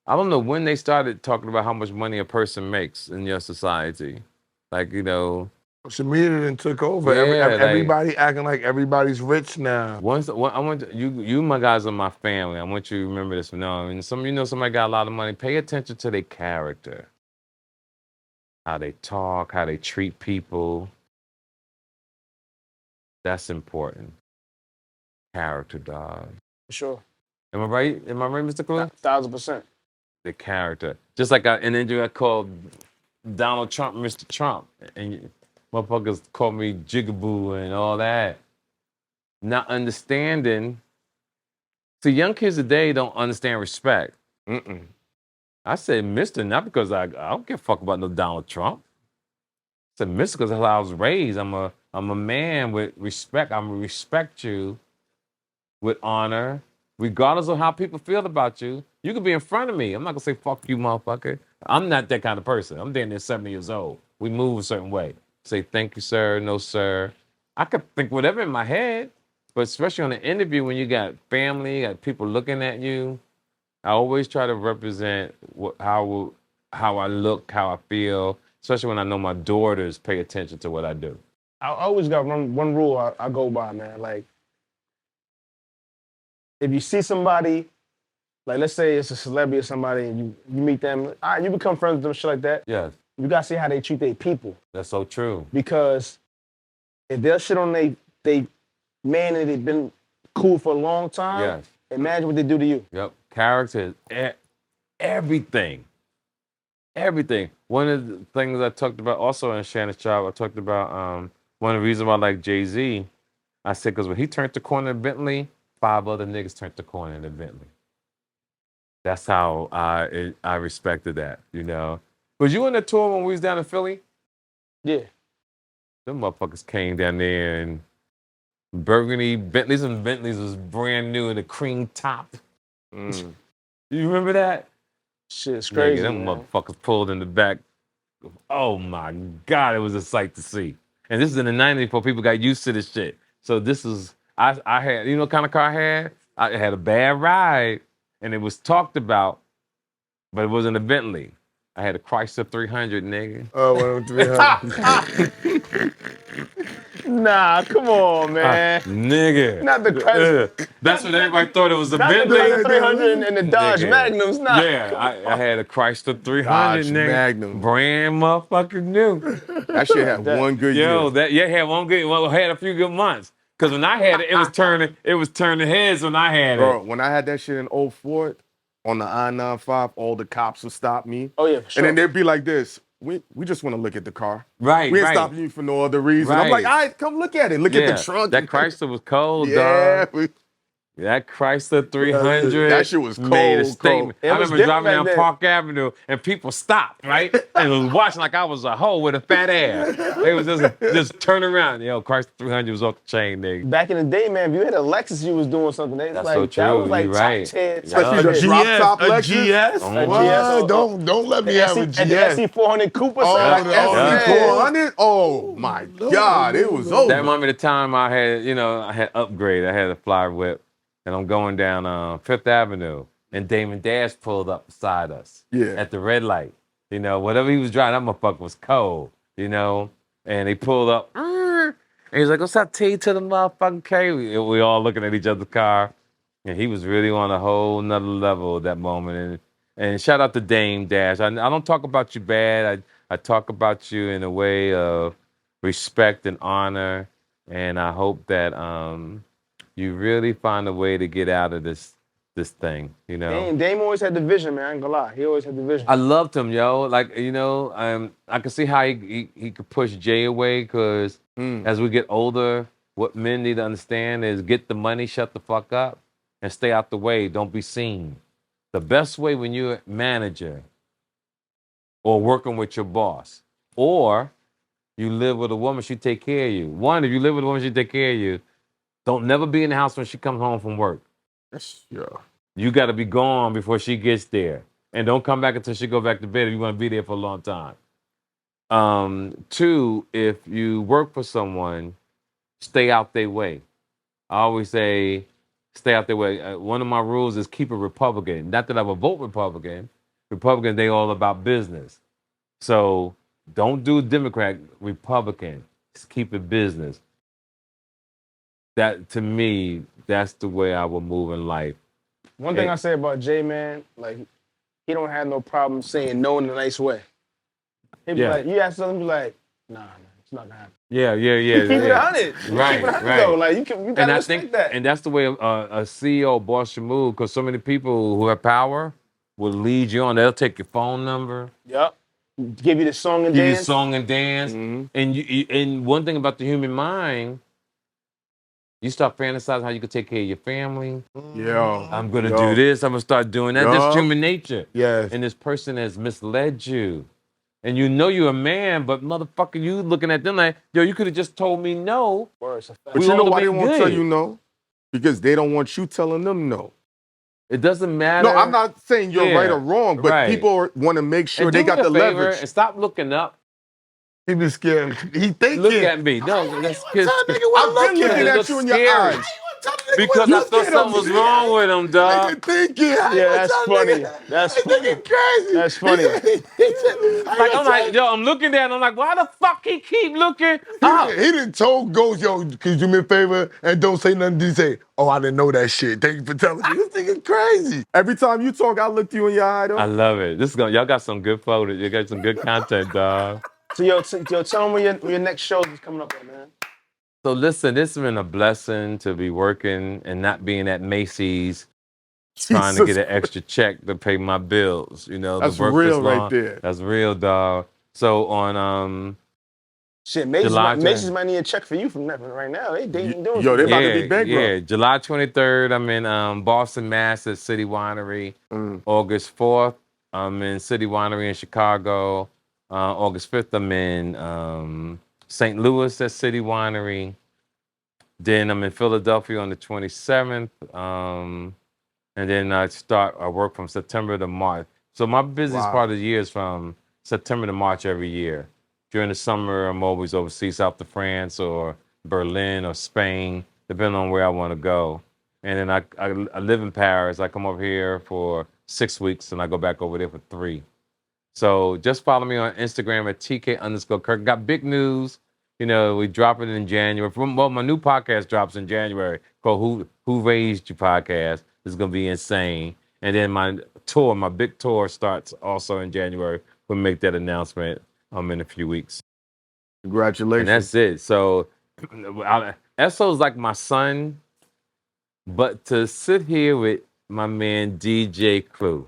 I don't know when they started talking about how much money a person makes in your society. Like, you know. Social media then took over. Yeah, everybody acting like everybody's rich now. I want you my guys are my family. I want you to remember this from now on. And somebody got a lot of money. Pay attention to their character. How they talk, how they treat people. That's important. Character, dog. For sure. Am I right? Mr. Clue? 1,000%. The character. Just like an interview I called Donald Trump Mr. Trump. And motherfuckers call me jigaboo and all that. Not understanding. See, young kids today don't understand respect. I said Mr. not because I don't give a fuck about no Donald Trump. I said Mr. because that's how I was raised. I'm a man with respect. I'm gonna respect you with honor, regardless of how people feel about you. You could be in front of me. I'm not gonna say fuck you, motherfucker. I'm not that kind of person. I'm damn near 70 years old. We move a certain way. Say thank you, sir, no, sir. I could think whatever in my head, but especially on an interview when you got family, you got people looking at you, I always try to represent how I look, how I feel, especially when I know my daughters pay attention to what I do. I always got one rule I go by, man. Like, if you see somebody, like let's say it's a celebrity or somebody, and you meet them, all right, you become friends with them, shit like that. Yes. You gotta see how they treat their people. That's so true. Because if they'll shit on they man that they've been cool for a long time, yes. Imagine what they do to you. Yep. Character is everything. Everything. One of the things I talked about also in Shannon Sharp, I talked about one of the reasons why I like Jay-Z, I said, because when he turned the corner in Bentley, 5 other niggas turned the corner in the Bentley. That's how I respected that, you know. Was you on the tour when we was down in Philly? Yeah. Them motherfuckers came down there and burgundy Bentleys and Bentleys was brand new in a cream top. You remember that? Shit's crazy, Nigga, them man. motherfuckers pulled in the back. Oh my God, it was a sight to see. And this is in the 90s before people got used to this shit. So this is, I had, you know what kind of car I had? I had a bad ride and it was talked about, but it wasn't a Bentley. I had a Chrysler 300, nigga. Oh, 10300. Nah, come on, man. Nigga. Not the Chrysler. That's what everybody thought it was a Not the Bentley. Chrysler 300 and the Dodge Nigga. Magnums, nah. Yeah, I had a Chrysler 300, Dodge nigga. Magnum. Brand motherfucking new. That shit had one good Yo, year. had one good, well, had a few good months. Cause when I had it, it was turning heads when I had Bro, it. when I had that shit in 04 on the I-95, all the cops would stop me. Oh, yeah, for sure. And then they'd be like this. We just want to look at the car. Right, We ain't right. stopping you for no other reason. I'm like, Right. all right, come look at it. Look at the trunk. That Chrysler was cold, Yeah. dog. That Chrysler 300 That shit was made a cold, statement. cold. I It was remember driving different down back then. Park Avenue and people stopped, right? And was watching like I was a hoe with a fat ass. They was just turn around. Yo, Chrysler 300 was off the chain, nigga. Back in the day, man, if you had a Lexus, you was doing something. They was That's like, so true. That was like You right. top tier. Especially top the tier. drop top a Lexus. GS? Oh, What? GS. Don't let me have a And the GS. SC400 Cooper. Oh, something the like that. SC400? Oh, my God. It was over. That reminded me of the time I had upgrade. I had a fly whip. And I'm going down Fifth Avenue. And Damon Dash pulled up beside us. Yeah. At the red light. You know, whatever he was driving, that motherfucker was cold. You know? And they pulled up. And he's like, what's up, T to the motherfucking K? We all looking at each other's car. And he was really on a whole nother level at that moment. And shout out to Dame Dash. I don't talk about you bad. I talk about you in a way of respect and honor. And I hope that you really find a way to get out of this thing, you know. Dame always had the vision, man. I ain't gonna lie. He always had the vision. I loved him, yo. Like, you know, I can see how he could push Jay away because as we get older, what men need to understand is get the money, shut the fuck up, and stay out the way. Don't be seen. The best way when you're a manager or working with your boss, or you live with a woman, she take care of you. One, if you live with a woman, she take care of you. Don't never be in the house when she comes home from work. Yeah. You got to be gone before she gets there. And don't come back until she go back to bed if you want to be there for a long time. Two, if you work for someone, stay out their way. I always say, stay out their way. One of my rules is keep it Republican. Not that I would vote Republican. Republican, they all about business. So don't do Democrat, Republican. Just keep it business. That, to me, that's the way I will move in life. One thing I say about Jay, man, like, he don't have no problem saying no in a nice way. He'd be like, you ask something, be like, nah, it's not gonna happen. Yeah. Keep it 100. Right, Keep it 100 right. though. Like, you gotta respect that. And that's the way a CEO boss should move, because so many people who have power will lead you on. They'll take your phone number, Yep. Give you the song and give you dance. a song and dance. And one thing about the human mind, you start fantasizing how you could take care of your family. Yeah. I'm gonna do this. I'm gonna start doing that. That's human nature. Yes. And this person has misled you. And you know you're a man, but motherfucker, you looking at them like, yo, you could have just told me no. Words, a fact. But We you know all why they been won't good. tell you no? Because they don't want you telling them no. It doesn't matter. No, I'm not saying you're right or wrong, but right. people want to make sure And they do got me a the favor leverage. and stop looking up. He be scared. He thinking. Look at me. No, that's I've been looking at you in your eyes. Because I thought something was wrong with him, dog. Yeah, that's funny. That's funny. Crazy. That's funny. Like, I'm like, yo, I'm looking at him. I'm like, why the fuck he keep looking up? He done told Ghost, yo, could you do me a favor and don't say nothing? Did he say, oh, I didn't know that shit. Thank you for telling me. This nigga crazy. Every time you talk, I look you in your eye, though. I love it. Y'all got some good photos. You got some good content, dog. So, yo, tell them when your next show is coming up, man. So listen, this has been a blessing to be working and not being at Macy's trying to get an extra check to pay my bills. You know, That's the work real was right long. there. That's real, dog. So on Shit, Macy's July might need a check for you from that right now. They dating doing Yo, they shit. about to be bankrupt. Yeah, July 23rd, I'm in Boston, Mass. at City Winery. August 4th, I'm in City Winery in Chicago. August 5th, I'm in St. Louis at City Winery. Then I'm in Philadelphia on the 27th. And then I work from September to March. So my busiest part of the year is from September to March every year. During the summer, I'm always overseas, south of France or Berlin or Spain, depending on where I want to go. And then I live in Paris. I come over here for 6 weeks and I go back over there for 3. So just follow me on Instagram at TK_Kirk. Got big news. You know, we drop it in January. Well, my new podcast drops in January called Who Raised You Podcast. It's going to be insane. And then my big tour starts also in January. We'll make that announcement in a few weeks. Congratulations. And that's it. So Esso's like my son, but to sit here with my man DJ Clue,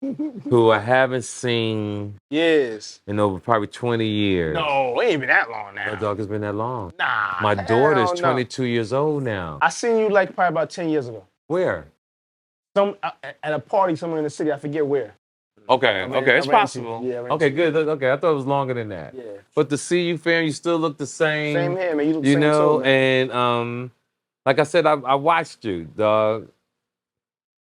who I haven't seen in over probably 20 years. No, it ain't been that long now. My dog has been that long. Nah. My daughter's no. 22 years old now. I seen you like probably about 10 years ago. Where? At a party somewhere in the city. I forget where. Okay, it's possible. Yeah, okay, good. Okay, I thought it was longer than that. Yeah. But to see you, fam, you still look the same. Same here, man. You look the You same know, too, man. and like I said, I watched you, dog.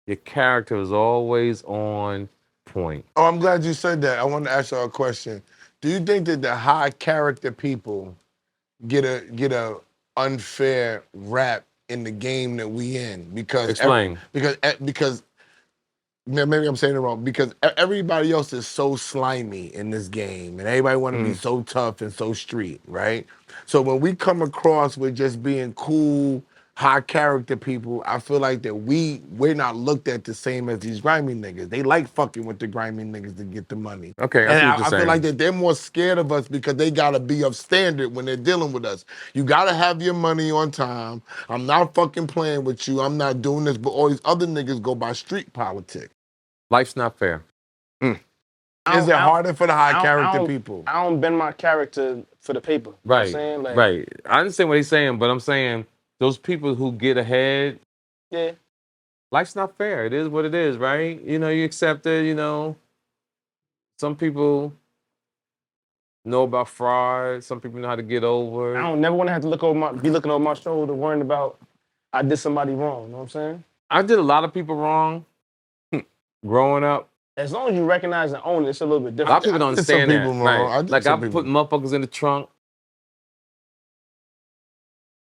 Your character is always on point. Oh, I'm glad you said that. I want to ask you a question. Do you think that the high character people get a unfair rap in the game that we in? Because Explain. Because maybe I'm saying it wrong. Because everybody else is so slimy in this game, and everybody want to be so tough and so street, right? So when we come across with just being cool, high character people, I feel like that we're not looked at the same as these grimy niggas. They like fucking with the grimy niggas to get the money. Okay, and I feel like that they're more scared of us because they gotta be of standard when they're dealing with us. You gotta have your money on time. I'm not fucking playing with you. I'm not doing this, but all these other niggas go by street politics. Life's not fair. Is it harder for the high character people? I don't bend my character for the paper. Right, You know what I'm saying? right. I understand what he's saying, but I'm saying those people who get ahead, Yeah. life's not fair. It is what it is, right? You know, you accept it, you know. Some people know about fraud. Some people know how to get over. I don't never want to have to be looking over my shoulder, worrying about I did somebody wrong. You know what I'm saying? I did a lot of people wrong growing up. As long as you recognize and own it, it's a little bit A different. lot of people don't I did some understand that. people wrong. I Right. did Like some I people- put motherfuckers in the trunk,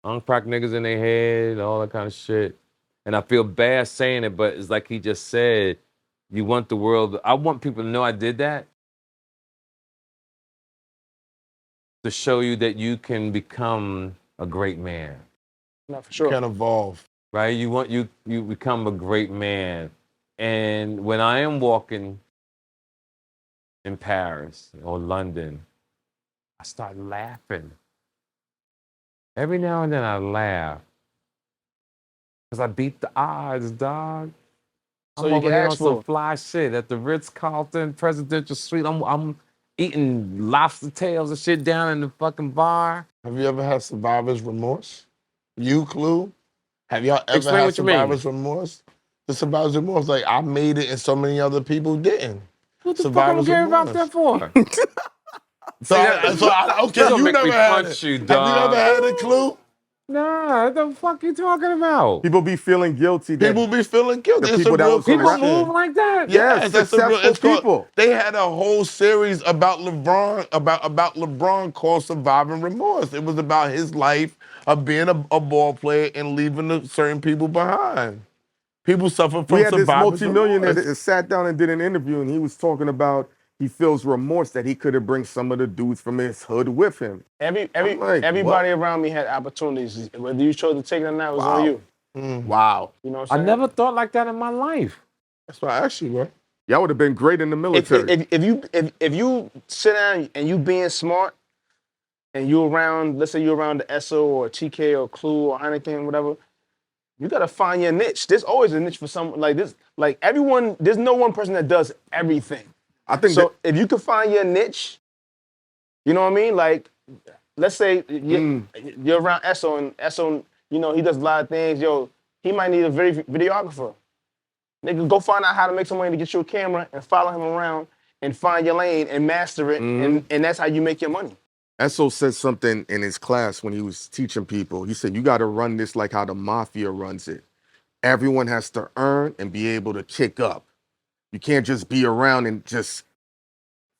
uncrack niggas in their head, all that kind of shit. And I feel bad saying it, but it's like he just said, you want the world. I want people to know I did that. To show you that you can become a great man. Not for sure. Can evolve. Right? You become a great man. And when I am walking in Paris or London, I start laughing. Every now and then I laugh. Because I beat the odds, dog. So I'm you over can here on ask some for. fly shit at the Ritz-Carlton Presidential Suite. I'm eating lobster tails and shit down in the fucking bar. Have you ever had survivor's remorse? You, Clue? Have y'all ever Explain had what you mean. survivor's remorse? The survivor's remorse, like I made it and so many other people didn't. What the fuck I'm Survivor's caring about remorse. that for? Okay, You're gonna you make never me had punch it. you, Have you dog. ever had a Clue? Nah, what the fuck you talking about? People be feeling guilty. That People be feeling guilty. The It's people a that real was People arrested. question. move like that? Yes, that's a real. successful It's called, people. they had a whole series about LeBron, about LeBron called Surviving Remorse. It was about his life of being a ball player and leaving certain people behind. People suffer from We had this survivor's multimillionaire remorse. that sat down and did an interview, and he was talking about he feels remorse that he could have bring some of the dudes from his hood with him. Everybody around me had opportunities. Whether you chose to take it or not, it was on you. Wow. You know what I'm I saying? never thought like that in my life. That's why I asked you, bro. Y'all would have been great in the military. If you sit down and you being smart and you around, let's say you're around the Esso or TK or Clue or Hynaken, whatever, you gotta find your niche. There's always a niche for someone like this. Like everyone, there's no one person that does everything. I think So if you can find your niche, you know what I mean? Like let's say you're around Esso, and Esso, you know, he does a lot of things. Yo, he might need a videographer. Nigga, go find out how to make some money to get you a camera and follow him around and find your lane and master it, and that's how you make your money. Esso said something in his class when he was teaching people. He said, you got to run this like how the mafia runs it. Everyone has to earn and be able to kick up. You can't just be around and just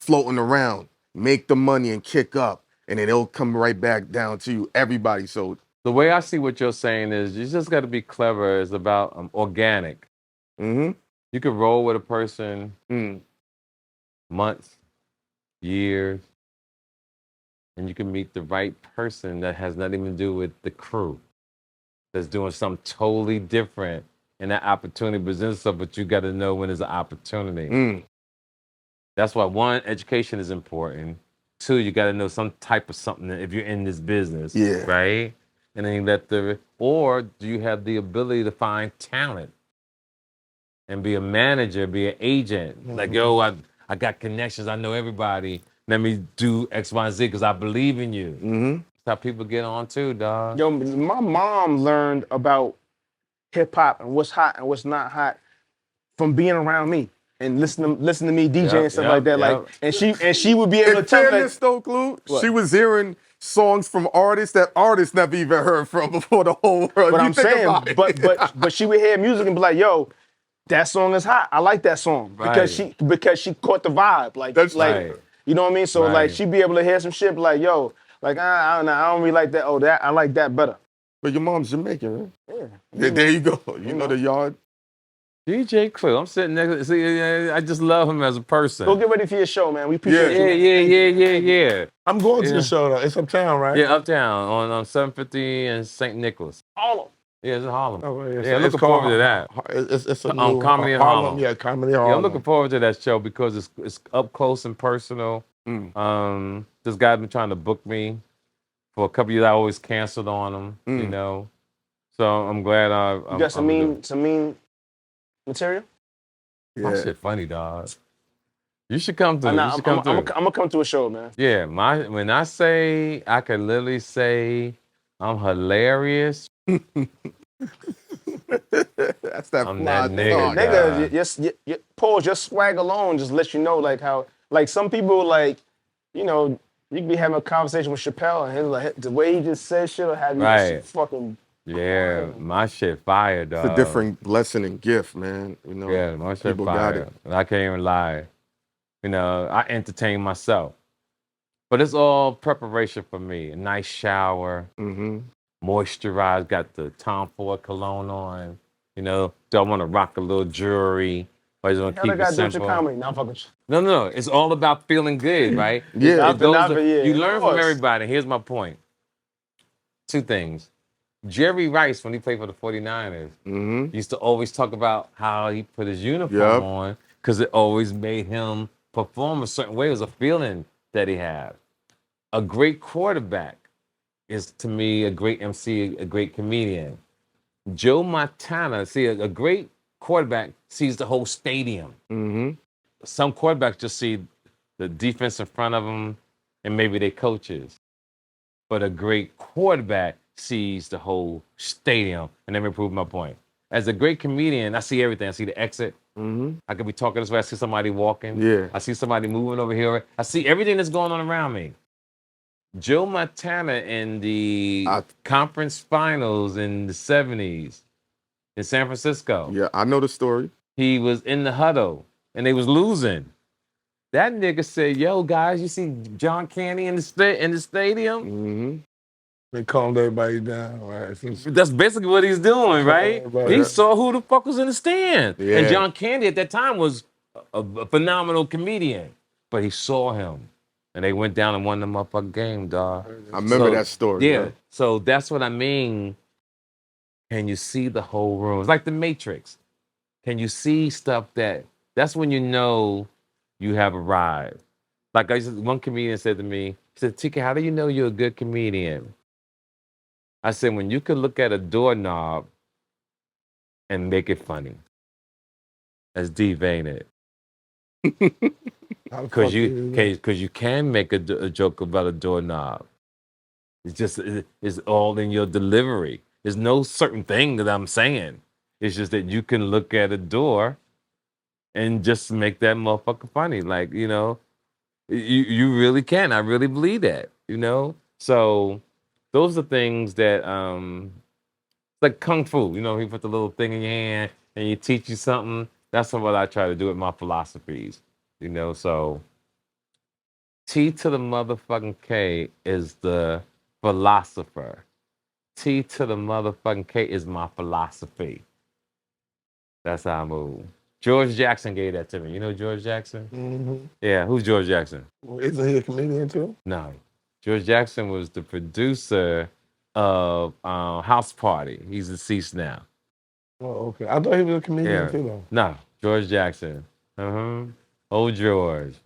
floating around. Make the money and kick up, and then it'll come right back down to you, everybody. So The way I see what you're saying is you just got to be clever. It's about organic. You could roll with a person months, years, and you can meet the right person that has nothing to do with the crew, that's doing something totally different, and that opportunity presents itself, but you got to know when there's an opportunity. That's why, one, education is important. Two, you got to know some type of something if you're in this business, right? And then you let or do you have the ability to find talent and be a manager, be an agent? Like, yo, I got connections, I know everybody. Let me do X, Y, and Z because I believe in you. That's how people get on too, dog. Yo, my mom learned about hip hop and what's hot and what's not hot from being around me and listen to me DJ and stuff like that. Like, and she would be able to tell me. In fairness, though, Clue, she was hearing songs from artists that artists never even heard from before the whole world. But I'm saying, but she would hear music and be like, yo, that song is hot. I like that song because she caught the vibe. Like, you know what I mean? So like she'd be able to hear some shit like, yo, like I don't really like that. Oh, that I like that better. But your mom's Jamaican, right? Yeah. There you go. You know the yard. DJ Clue, I'm sitting next. See, I just love him as a person. Go get ready for your show, man. We appreciate you. Yeah. I'm going to the show though. It's uptown, right? Yeah, uptown on 750 and St. Nicholas. Harlem. Yeah, it's in Harlem. Oh, Yeah, looking forward to that. It's a new Comedy in Harlem. Yeah, Comedy in Harlem. Yeah, I'm looking forward to that show because it's up close and personal. This guy's been trying to book me for a couple years. I always canceled on him, you know. So I'm glad You got some mean material? My shit funny, dog. You should come through. I'm gonna come to a show, man. Yeah, when I say, I can literally say I'm hilarious. That's that I'm fly that nigga. Nigga, pause, your swag alone just lets you know like how, like some people like, you know, you can be having a conversation with Chappelle and like the way he just says shit will have you just fucking. Yeah, my shit fire, dog. It's a different blessing and gift, man. You know, yeah, my shit fire. I can't even lie. You know, I entertain myself. But it's all preparation for me. A nice shower, moisturized, got the Tom Ford cologne on. You know, do I want to rock a little jewelry? Or just want to keep it simple? Comedy. Now fucking. No. It's all about feeling good, right? You learn from everybody. Here's my point. Two things. Jerry Rice, when he played for the 49ers, used to always talk about how he put his uniform on because it always made him perform a certain way. It was a feeling that he had. A great quarterback is, to me, a great MC, a great comedian. Joe Montana, see, a great quarterback sees the whole stadium. Some quarterbacks just see the defense in front of them and maybe their coaches. But a great quarterback sees the whole stadium. And let me prove my point. As a great comedian, I see everything. I see the exit. I could be talking this way. I see somebody walking. I see somebody moving over here. I see everything that's going on around me. Joe Montana in the conference finals in the 70s in San Francisco. Yeah, I know the story. He was in the huddle and they was losing. That nigga said, yo, guys, you see John Candy in the stadium? They calmed everybody down, right? That's basically what he's doing, right? He saw who the fuck was in the stand. And John Candy at that time was a phenomenal comedian. But he saw him. And they went down and won the motherfucking game, dog. I remember that story. Yeah. So that's what I mean. Can you see the whole room? It's like the Matrix. Can you see stuff that's when you know you have arrived. Like one comedian said to me, he said, TK, how do you know you're a good comedian? I said, when you can look at a doorknob and make it funny. That's deep, ain't it? Because you can make a joke about a doorknob. It's all in your delivery. There's no certain thing that I'm saying. It's just that you can look at a door and just make that motherfucker funny. Like, you really can. I really believe that, So those are things that it's like kung fu, he put the little thing in your hand and he teach you something. That's what I try to do with my philosophies, so T to the motherfucking K is the philosopher. T to the motherfucking K is my philosophy. That's how I move. George Jackson gave that to me. You know George Jackson? Mm-hmm. Yeah, who's George Jackson? Isn't he a comedian too? No. George Jackson was the producer of House Party. He's deceased now. Oh, okay. I thought he was a comedian Yeah. too, though. No, George Jackson. Old George.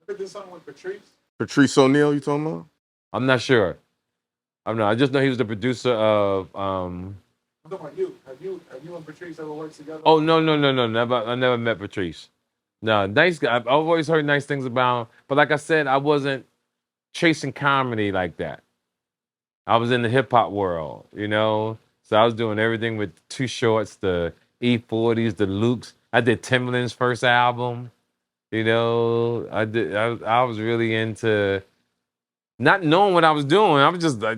I did something with Patrice. Patrice O'Neal, you talking about? I'm not sure. I just know he was the producer of I'm talking about you. Have you and Patrice ever worked together? Oh no. Never I never met Patrice. No, nice guy. I've always heard nice things about him. But like I said, I wasn't chasing comedy like that. I was in the hip hop world, So I was doing everything with Too Shorts, the E40s, the Lukes. I did Timbaland's first album. I was really into not knowing what I was doing. I was just like,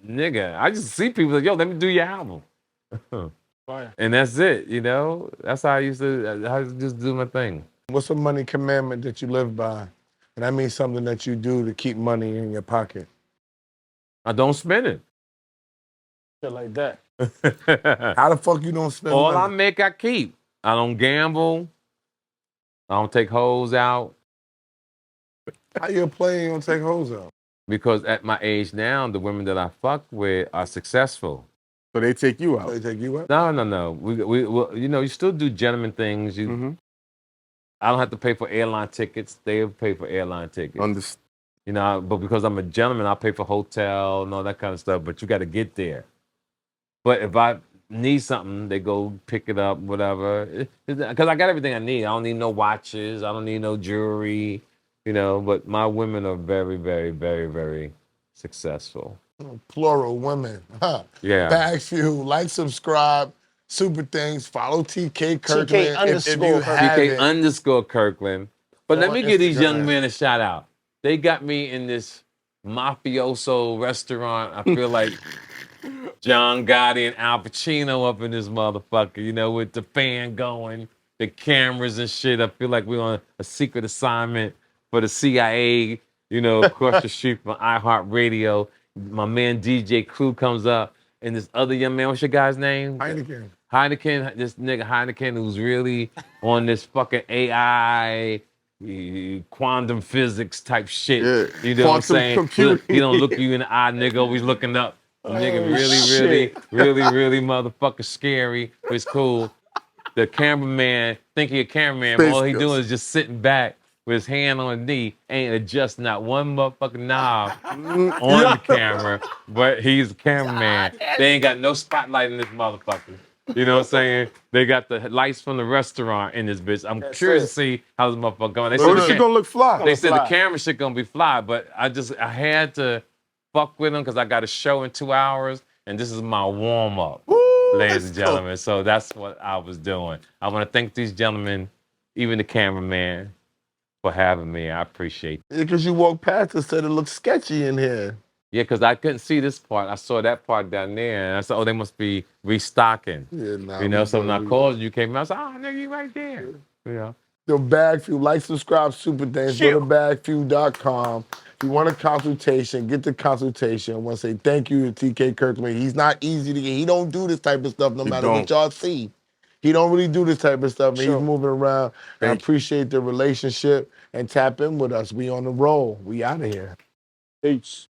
nigga, I just see people like, yo, let me do your album. Fire. And that's it, That's how I used to just do my thing. What's a money commandment that you live by? And that means something that you do to keep money in your pocket. I don't spend it. Shit like that. How the fuck you don't spend All I money? make, I keep. I don't gamble. I don't take hoes out. How you a player you don't take hoes out? Because at my age now, the women that I fuck with are successful. So they take you out. They take you out? No. We you still do gentleman things. I don't have to pay for airline tickets. They pay for airline tickets. But because I'm a gentleman, I pay for hotel and all that kind of stuff. But you got to get there. But if I need something, they go pick it up, whatever. Because I got everything I need. I don't need no watches. I don't need no jewelry. But my women are very, very, very, very successful. Plural women. Huh. Yeah. BagFuel. Like, subscribe. Super things. Follow TK Kirkland. If you TK underscore Kirkland. But let me give these young men a shout out. They got me in this mafioso restaurant. I feel like John Gotti and Al Pacino up in this motherfucker, with the fan going, the cameras and shit. I feel like we're on a secret assignment for the CIA, across the street from iHeartRadio. My man DJ Clue comes up, and this other young man, what's your guy's name? Hynaken. This nigga Hynaken, who's really on this fucking AI, quantum physics type shit. Yeah. You know what I'm saying? Computing. He don't look you in the eye, nigga, always looking up. The nigga really motherfucking scary, but it's cool. The cameraman, think he a cameraman, but all he doing is just sitting back with his hand on his knee, ain't adjusting not one motherfucking knob on the camera, but he's a cameraman. They ain't got no spotlight in this motherfucker. You know what I'm saying? They got the lights from the restaurant in this bitch. I'm curious to see how this motherfucker going. They But this shit gonna look fly. They said the camera shit gonna be fly, but I had to fuck with them because I got a show in 2 hours, and this is my warm up, ladies and gentlemen. So that's what I was doing. I want to thank these gentlemen, even the cameraman, for having me. I appreciate it. Because you walked past and said it looked sketchy in here. Yeah, because I couldn't see this part. I saw that part down there, and I said, oh, they must be restocking. Yeah, So when I called you, came out, I said, oh, nigga, you right there. The BagFuel, like, subscribe, super things. Go to BagFuel.com. If you want a consultation, get the consultation. I want to say thank you to TK Kirkland. He's not easy to get. He don't do this type of stuff no matter what y'all see. He don't really do this type of stuff. And he's moving around. And I appreciate the relationship. And tap in with us. We on the roll. We out of here. Peace.